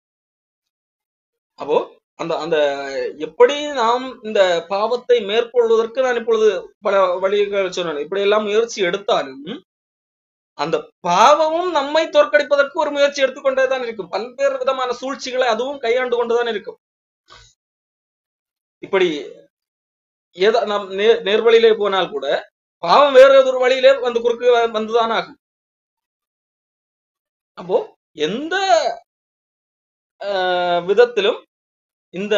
அப்போ அந்த எப்படி நாம் இந்த பாவத்தை மேற்கொள்வதற்கு நான் இப்பொழுது பல வழிகள் சொன்னேன். இப்படி எல்லாம் முயற்சி எடுத்தாலும் அந்த பாவமும் நம்மை தோற்கடிப்பதற்கு ஒரு முயற்சி எடுத்துக்கொண்டேதான் இருக்கும். பல்வேறு விதமான சூழ்ச்சிகளை அதுவும் கையாண்டு கொண்டுதான் இருக்கும். இப்படி நாம் நேர்வழியிலே போனால் கூட பாவம் வேற ஒரு வழியிலே குறுக்கு வந்துதான் ஆகும். அப்போ எந்த விதத்திலும் இந்த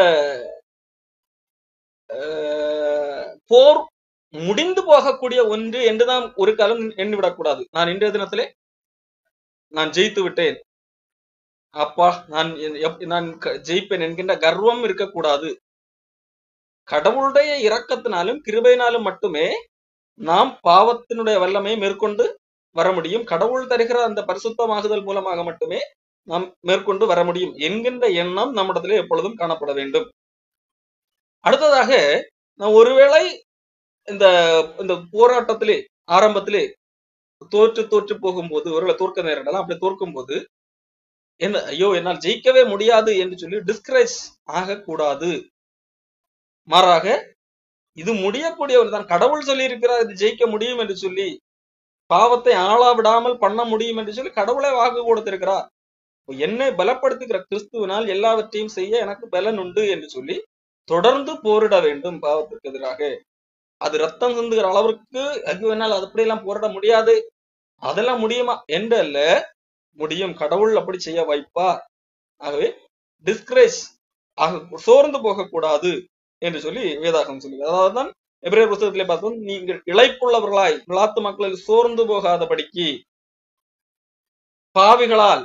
போர் முடிந்து போகக்கூடிய ஒன்று என்று நாம் ஒரு காலம் எண்ணிவிடக்கூடாது. நான் இன்றைய தினத்திலே நான் ஜெயித்து விட்டேன், அப்பா நான் ஜெயிப்பேன் என்கின்ற கர்வம் இருக்கக்கூடாது. கடவுளுடைய இரக்கத்தினாலும் கிருபையினாலும் மட்டுமே நாம் பாவத்தினுடைய வல்லமையை மேற்கொண்டு வர முடியும். கடவுள் தருகிற அந்த பரிசுத்தமாகுதல் மூலமாக மட்டுமே நாம் மேற்கொண்டு வர முடியும் என்கின்ற எண்ணம் நம்மிடத்திலே எப்பொழுதும் காணப்பட வேண்டும். அடுத்ததாக நாம் ஒருவேளை இந்த இந்த போராட்டத்திலே ஆரம்பத்திலே தோற்று போகும்போது, ஒருவேளை தோற்க நேரிடலாம். அப்படி தோற்கும் போது என்ன, ஐயோ என்னால் ஜெயிக்கவே முடியாது என்று சொல்லி டிஸ்கரேஜ் ஆகக்கூடாது. மாறாக இது முடியக்கூடியவர் தான், கடவுள் சொல்லி இருக்கிறார் இது ஜெயிக்க முடியும் என்று சொல்லி, பாவத்தை ஆளா விடாமல் பண்ண முடியும் என்று சொல்லி கடவுளே வாக்கு கொடுத்திருக்கிறார். என்னை பலப்படுத்துகிற கிறிஸ்துவினால் எல்லாவற்றையும் செய்ய எனக்கு பலன் உண்டு என்று சொல்லி தொடர்ந்து போரிட வேண்டும் பாவத்திற்கு எதிராக. அது ரத்தம் சிந்துகிற அளவிற்கு ஐயோ என்னால் அது அப்படியெல்லாம் போரிட முடியாது, அதெல்லாம் முடியுமா என்று அல்ல, முடியும். கடவுள் அப்படி செய்ய வைப்பார். ஆகவே டிஸ்கரேஜ் சோர்ந்து போகக்கூடாது என்று சொல்லி வேதாகம் சொல்லி, அதாவதுதான் எபிரேயர் புத்தகத்திலே பார்த்தோம், நீங்கள் இளைப்புள்ளவர்களாய் விளாத்து மக்களில் சோர்ந்து போகாதபடிக்கு பாவிகளால்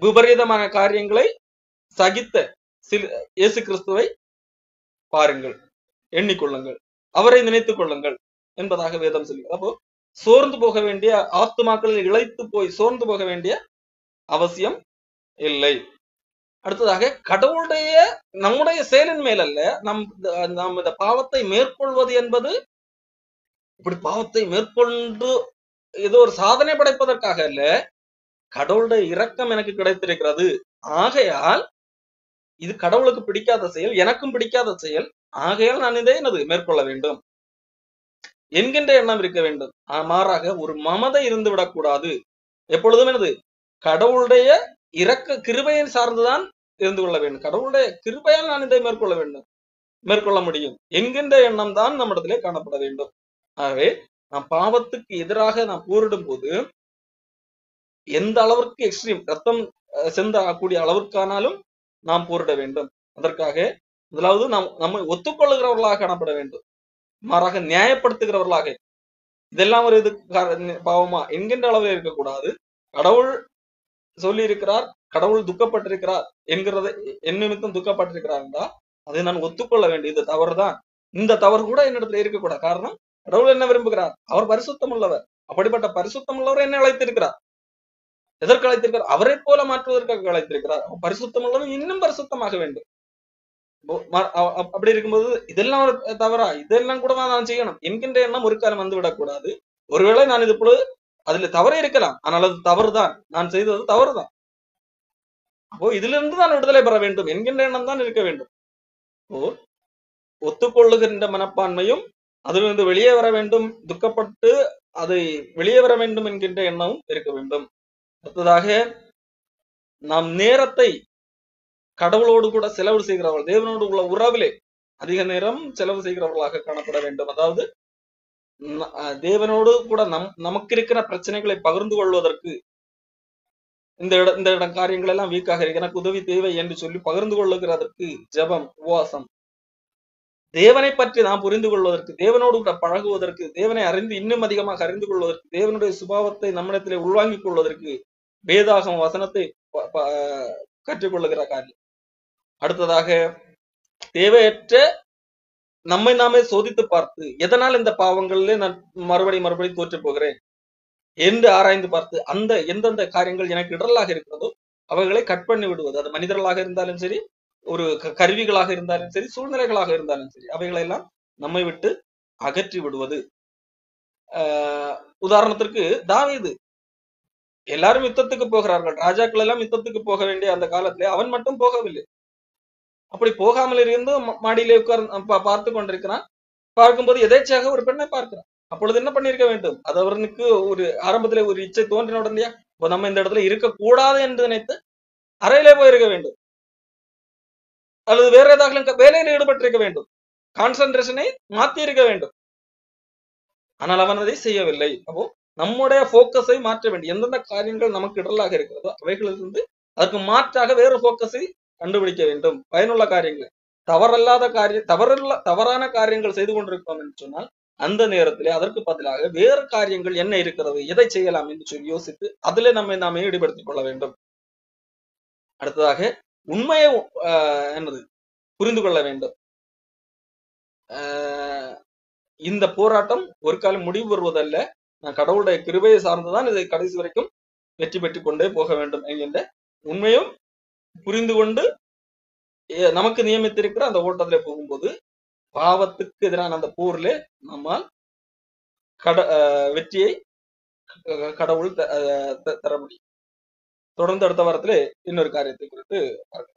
விபரீதமான காரியங்களை சகித்த இயேசு கிறிஸ்துவை பாருங்கள், எண்ணிக்கொள்ளுங்கள், அவரை நினைத்துக் கொள்ளுங்கள் என்பதாக வேதம் சொல்லி. அப்போ சோர்ந்து போக வேண்டிய, ஆத்துமாக்களில் இழைத்து போய் சோர்ந்து போக வேண்டிய அவசியம் இல்லை. அடுத்ததாக கடவுளுடைய நம்முடைய செயலின் மேல் அல்ல, நம் இந்த பாவத்தை மேற்கொள்வது என்பது இப்படி பாவத்தை மேற்கொண்டு ஏதோ ஒரு சாதனை படைப்பதற்காக அல்ல, கடவுளுடைய இரக்கம் எனக்கு கிடைத்திருக்கிறது, ஆகையால் இது கடவுளுக்கு பிடிக்காத செயல், எனக்கும் பிடிக்காத செயல், ஆகையால் நான் இதை மேற்கொள்ள வேண்டும் என்கின்ற எண்ணம் இருக்க வேண்டும். மாறாக ஒரு மமதை இருந்து விடக்கூடாது. எப்பொழுதும் கடவுளுடைய இரக்க கிருபையை சார்ந்துதான் இருந்து கொள்ள வேண்டும். கடவுளுடைய கிருபையால் நான் இதை மேற்கொள்ள முடியும் என்கின்ற எண்ணம் தான் நம்மிடத்திலே காணப்பட வேண்டும். ஆகவே நாம் பாவத்துக்கு எதிராக நாம் போரிடும் போது எந்த அளவிற்கு எக்ஸ்ட்ரீம் ரத்தம் செந்தக்கூடிய அளவிற்கானாலும் நாம் போரிட வேண்டும். அதற்காக முதலாவது நாம் நம்மை ஒத்துக்கொள்ளுகிறவர்களாக காணப்பட வேண்டும். மாறாக நியாயப்படுத்துகிறவர்களாக இதெல்லாம் ஒரு இது பாவமா என்கின்ற அளவில் இருக்கக்கூடாது. கடவுள் சொல்லி இருக்கிறார், கடவுள் துக்கப்பட்டிருக்கிறார் என்கிறத என் நிமித்தம் துக்கப்பட்டிருக்கிறார் என்றால் அதை நான் ஒத்துக்கொள்ள வேண்டும். இது தவறுதான், இந்த தவறு கூட என்னிடத்துல இருக்கக்கூடாது. காரணம், கடவுள் என்ன விரும்புகிறார்? அவர் பரிசுத்தம் உள்ளவர். அப்படிப்பட்ட பரிசுத்தம் உள்ளவர் என்ன அழைத்திருக்கிறார்? எதற்கு அழைத்திருக்கிறார்? அவரை போல மாற்றுவதற்காக அழைத்திருக்கிறார். பரிசுத்தம் உள்ளவர் இன்னும் பரிசுத்தமாக வேண்டும். அப்படி இருக்கும்போது இதெல்லாம் ஒரு தவறா, இதெல்லாம் கூட நான் செய்யணும் என்கின்ற எண்ணம் ஒரு காலம் வந்து விடக்கூடாது. ஒருவேளை நான் இது பொழுது அதுல தவறே இருக்கலாம், ஆனால் அது தவறுதான், நான் செய்தது தவறுதான். அப்போ இதுல இருந்து தான் விடுதலை பெற வேண்டும் என்கின்ற எண்ணம் தான் இருக்க வேண்டும். ஒத்துக்கொள்ளுகின்ற மனப்பான்மையும் அதிலிருந்து வெளியே வர வேண்டும், துக்கப்பட்டு அதை வெளியே வர வேண்டும் என்கின்ற எண்ணமும் இருக்க வேண்டும். அடுத்ததாக நாம் நேரத்தை கடவுளோடு கூட செலவு செய்கிறவர்கள், தேவனோடு உள்ள உறவிலே அதிக நேரம் செலவு செய்கிறவர்களாக காணப்பட வேண்டும். அதாவது தேவனோடு கூட நமக்கு இருக்கிற பிரச்சனைகளை பகிர்ந்து கொள்வதற்கு, இந்த இடம் காரியங்கள் எல்லாம் வீக்காக இருக்கு, எனக்கு உதவி தேவை என்று சொல்லி பகிர்ந்து கொள்ளுகிறதற்கு ஜெபம், உபவாசம், தேவனை பற்றி நாம் புரிந்து கொள்வதற்கு, தேவனோடு கூட பழகுவதற்கு, தேவனை அறிந்து இன்னும் அதிகமாக அறிந்து கொள்வதற்கு, தேவனுடைய சுபாவத்தை நம்மிடத்திலே உள்வாங்கிக் கொள்வதற்கு வேதாகம வசனத்தை கற்றுக்கொள்ளுகிற காரியம். அடுத்ததாக தேவையற்ற நம்மை நாமே சோதித்து பார்த்து, எதனால் இந்த பாவங்களிலே நான் மறுபடி தோற்று போகிறேன் என்று ஆராய்ந்து பார்த்து, அந்த எந்தெந்த காரியங்கள் எனக்கு இடரலாக இருக்கிறதோ அவைகளை கட் பண்ணி விடுவது. அது மனிதர்களாக இருந்தாலும் சரி, ஒரு கருவிகளாக இருந்தாலும் சரி, சூழ்நிலைகளாக இருந்தாலும் சரி, அவைகளெல்லாம் நம்மை விட்டு அகற்றி விடுவது. உதாரணத்திற்கு தாவீது, எல்லாரும் யுத்தத்துக்கு போகிறார்கள், ராஜாக்கள் எல்லாம் யுத்தத்துக்கு போக வேண்டிய அந்த காலத்திலே அவன் மட்டும் போகவில்லை. அப்படி போகாமல் இருந்து மாடியிலே உட்கார்ந்து பார்த்து கொண்டிருக்கிறான். பார்க்கும்போது எதேச்சாக ஒரு பெண்ணை பார்க்கிறான். அப்பொழுது என்ன பண்ணிருக்க வேண்டும்? அது அவனுக்கு ஒரு ஆரம்பத்திலே ஒரு இச்சை தோன்றின உடனே இப்போ நம்ம இந்த இடத்துல இருக்கக்கூடாது என்று நினைத்து அறையிலே போயிருக்க வேண்டும், அல்லது வேற ஏதாவது வேலையில் ஈடுபட்டிருக்க வேண்டும், கான்சன்ட்ரேஷனை மாற்றி இருக்க வேண்டும். ஆனால் அவன் அதை செய்யவில்லை. அப்போ நம்முடைய போக்கஸை மாற்ற வேண்டும். எந்தெந்த காரியங்கள் நமக்கு இடரலாக இருக்கிறதோ அவைகளிலிருந்து அதற்கு மாற்றாக வேறு போக்கஸை கண்டுபிடிக்க வேண்டும். பயனுள்ள காரியங்கள், தவறான காரியங்கள் செய்து கொண்டிருக்கிறோம் என்று சொன்னால் அந்த நேரத்திலே அதற்கு பதிலாக வேறு காரியங்கள் என்ன இருக்கிறது, எதை செய்யலாம் என்று சொல்லி யோசித்து அதிலே நாமே ஈடுபடுத்திக் கொள்ள வேண்டும். அடுத்ததாக உண்மையை என்னது புரிந்து கொள்ள வேண்டும். இந்த போராட்டம் ஒரு காலம் முடிவு பெறுவதல்ல, நான் கடவுளுடைய கிருபையை சார்ந்துதான் இதை கடைசி வரைக்கும் வெற்றி பெற்றுக் கொண்டே போக வேண்டும் என்கின்ற உண்மையும் புரிந்து கொண்டு நமக்கு நியமித்திருக்கிற அந்த ஓட்டத்திலே போகும்போது பாவத்துக்கு எதிரான அந்த போரிலே நம்மால் வெற்றியை கடவுள் தர முடியும். தொடர்ந்து அடுத்த வாரத்திலே இன்னொரு காரியத்தை குறித்து பார்க்கலாம்.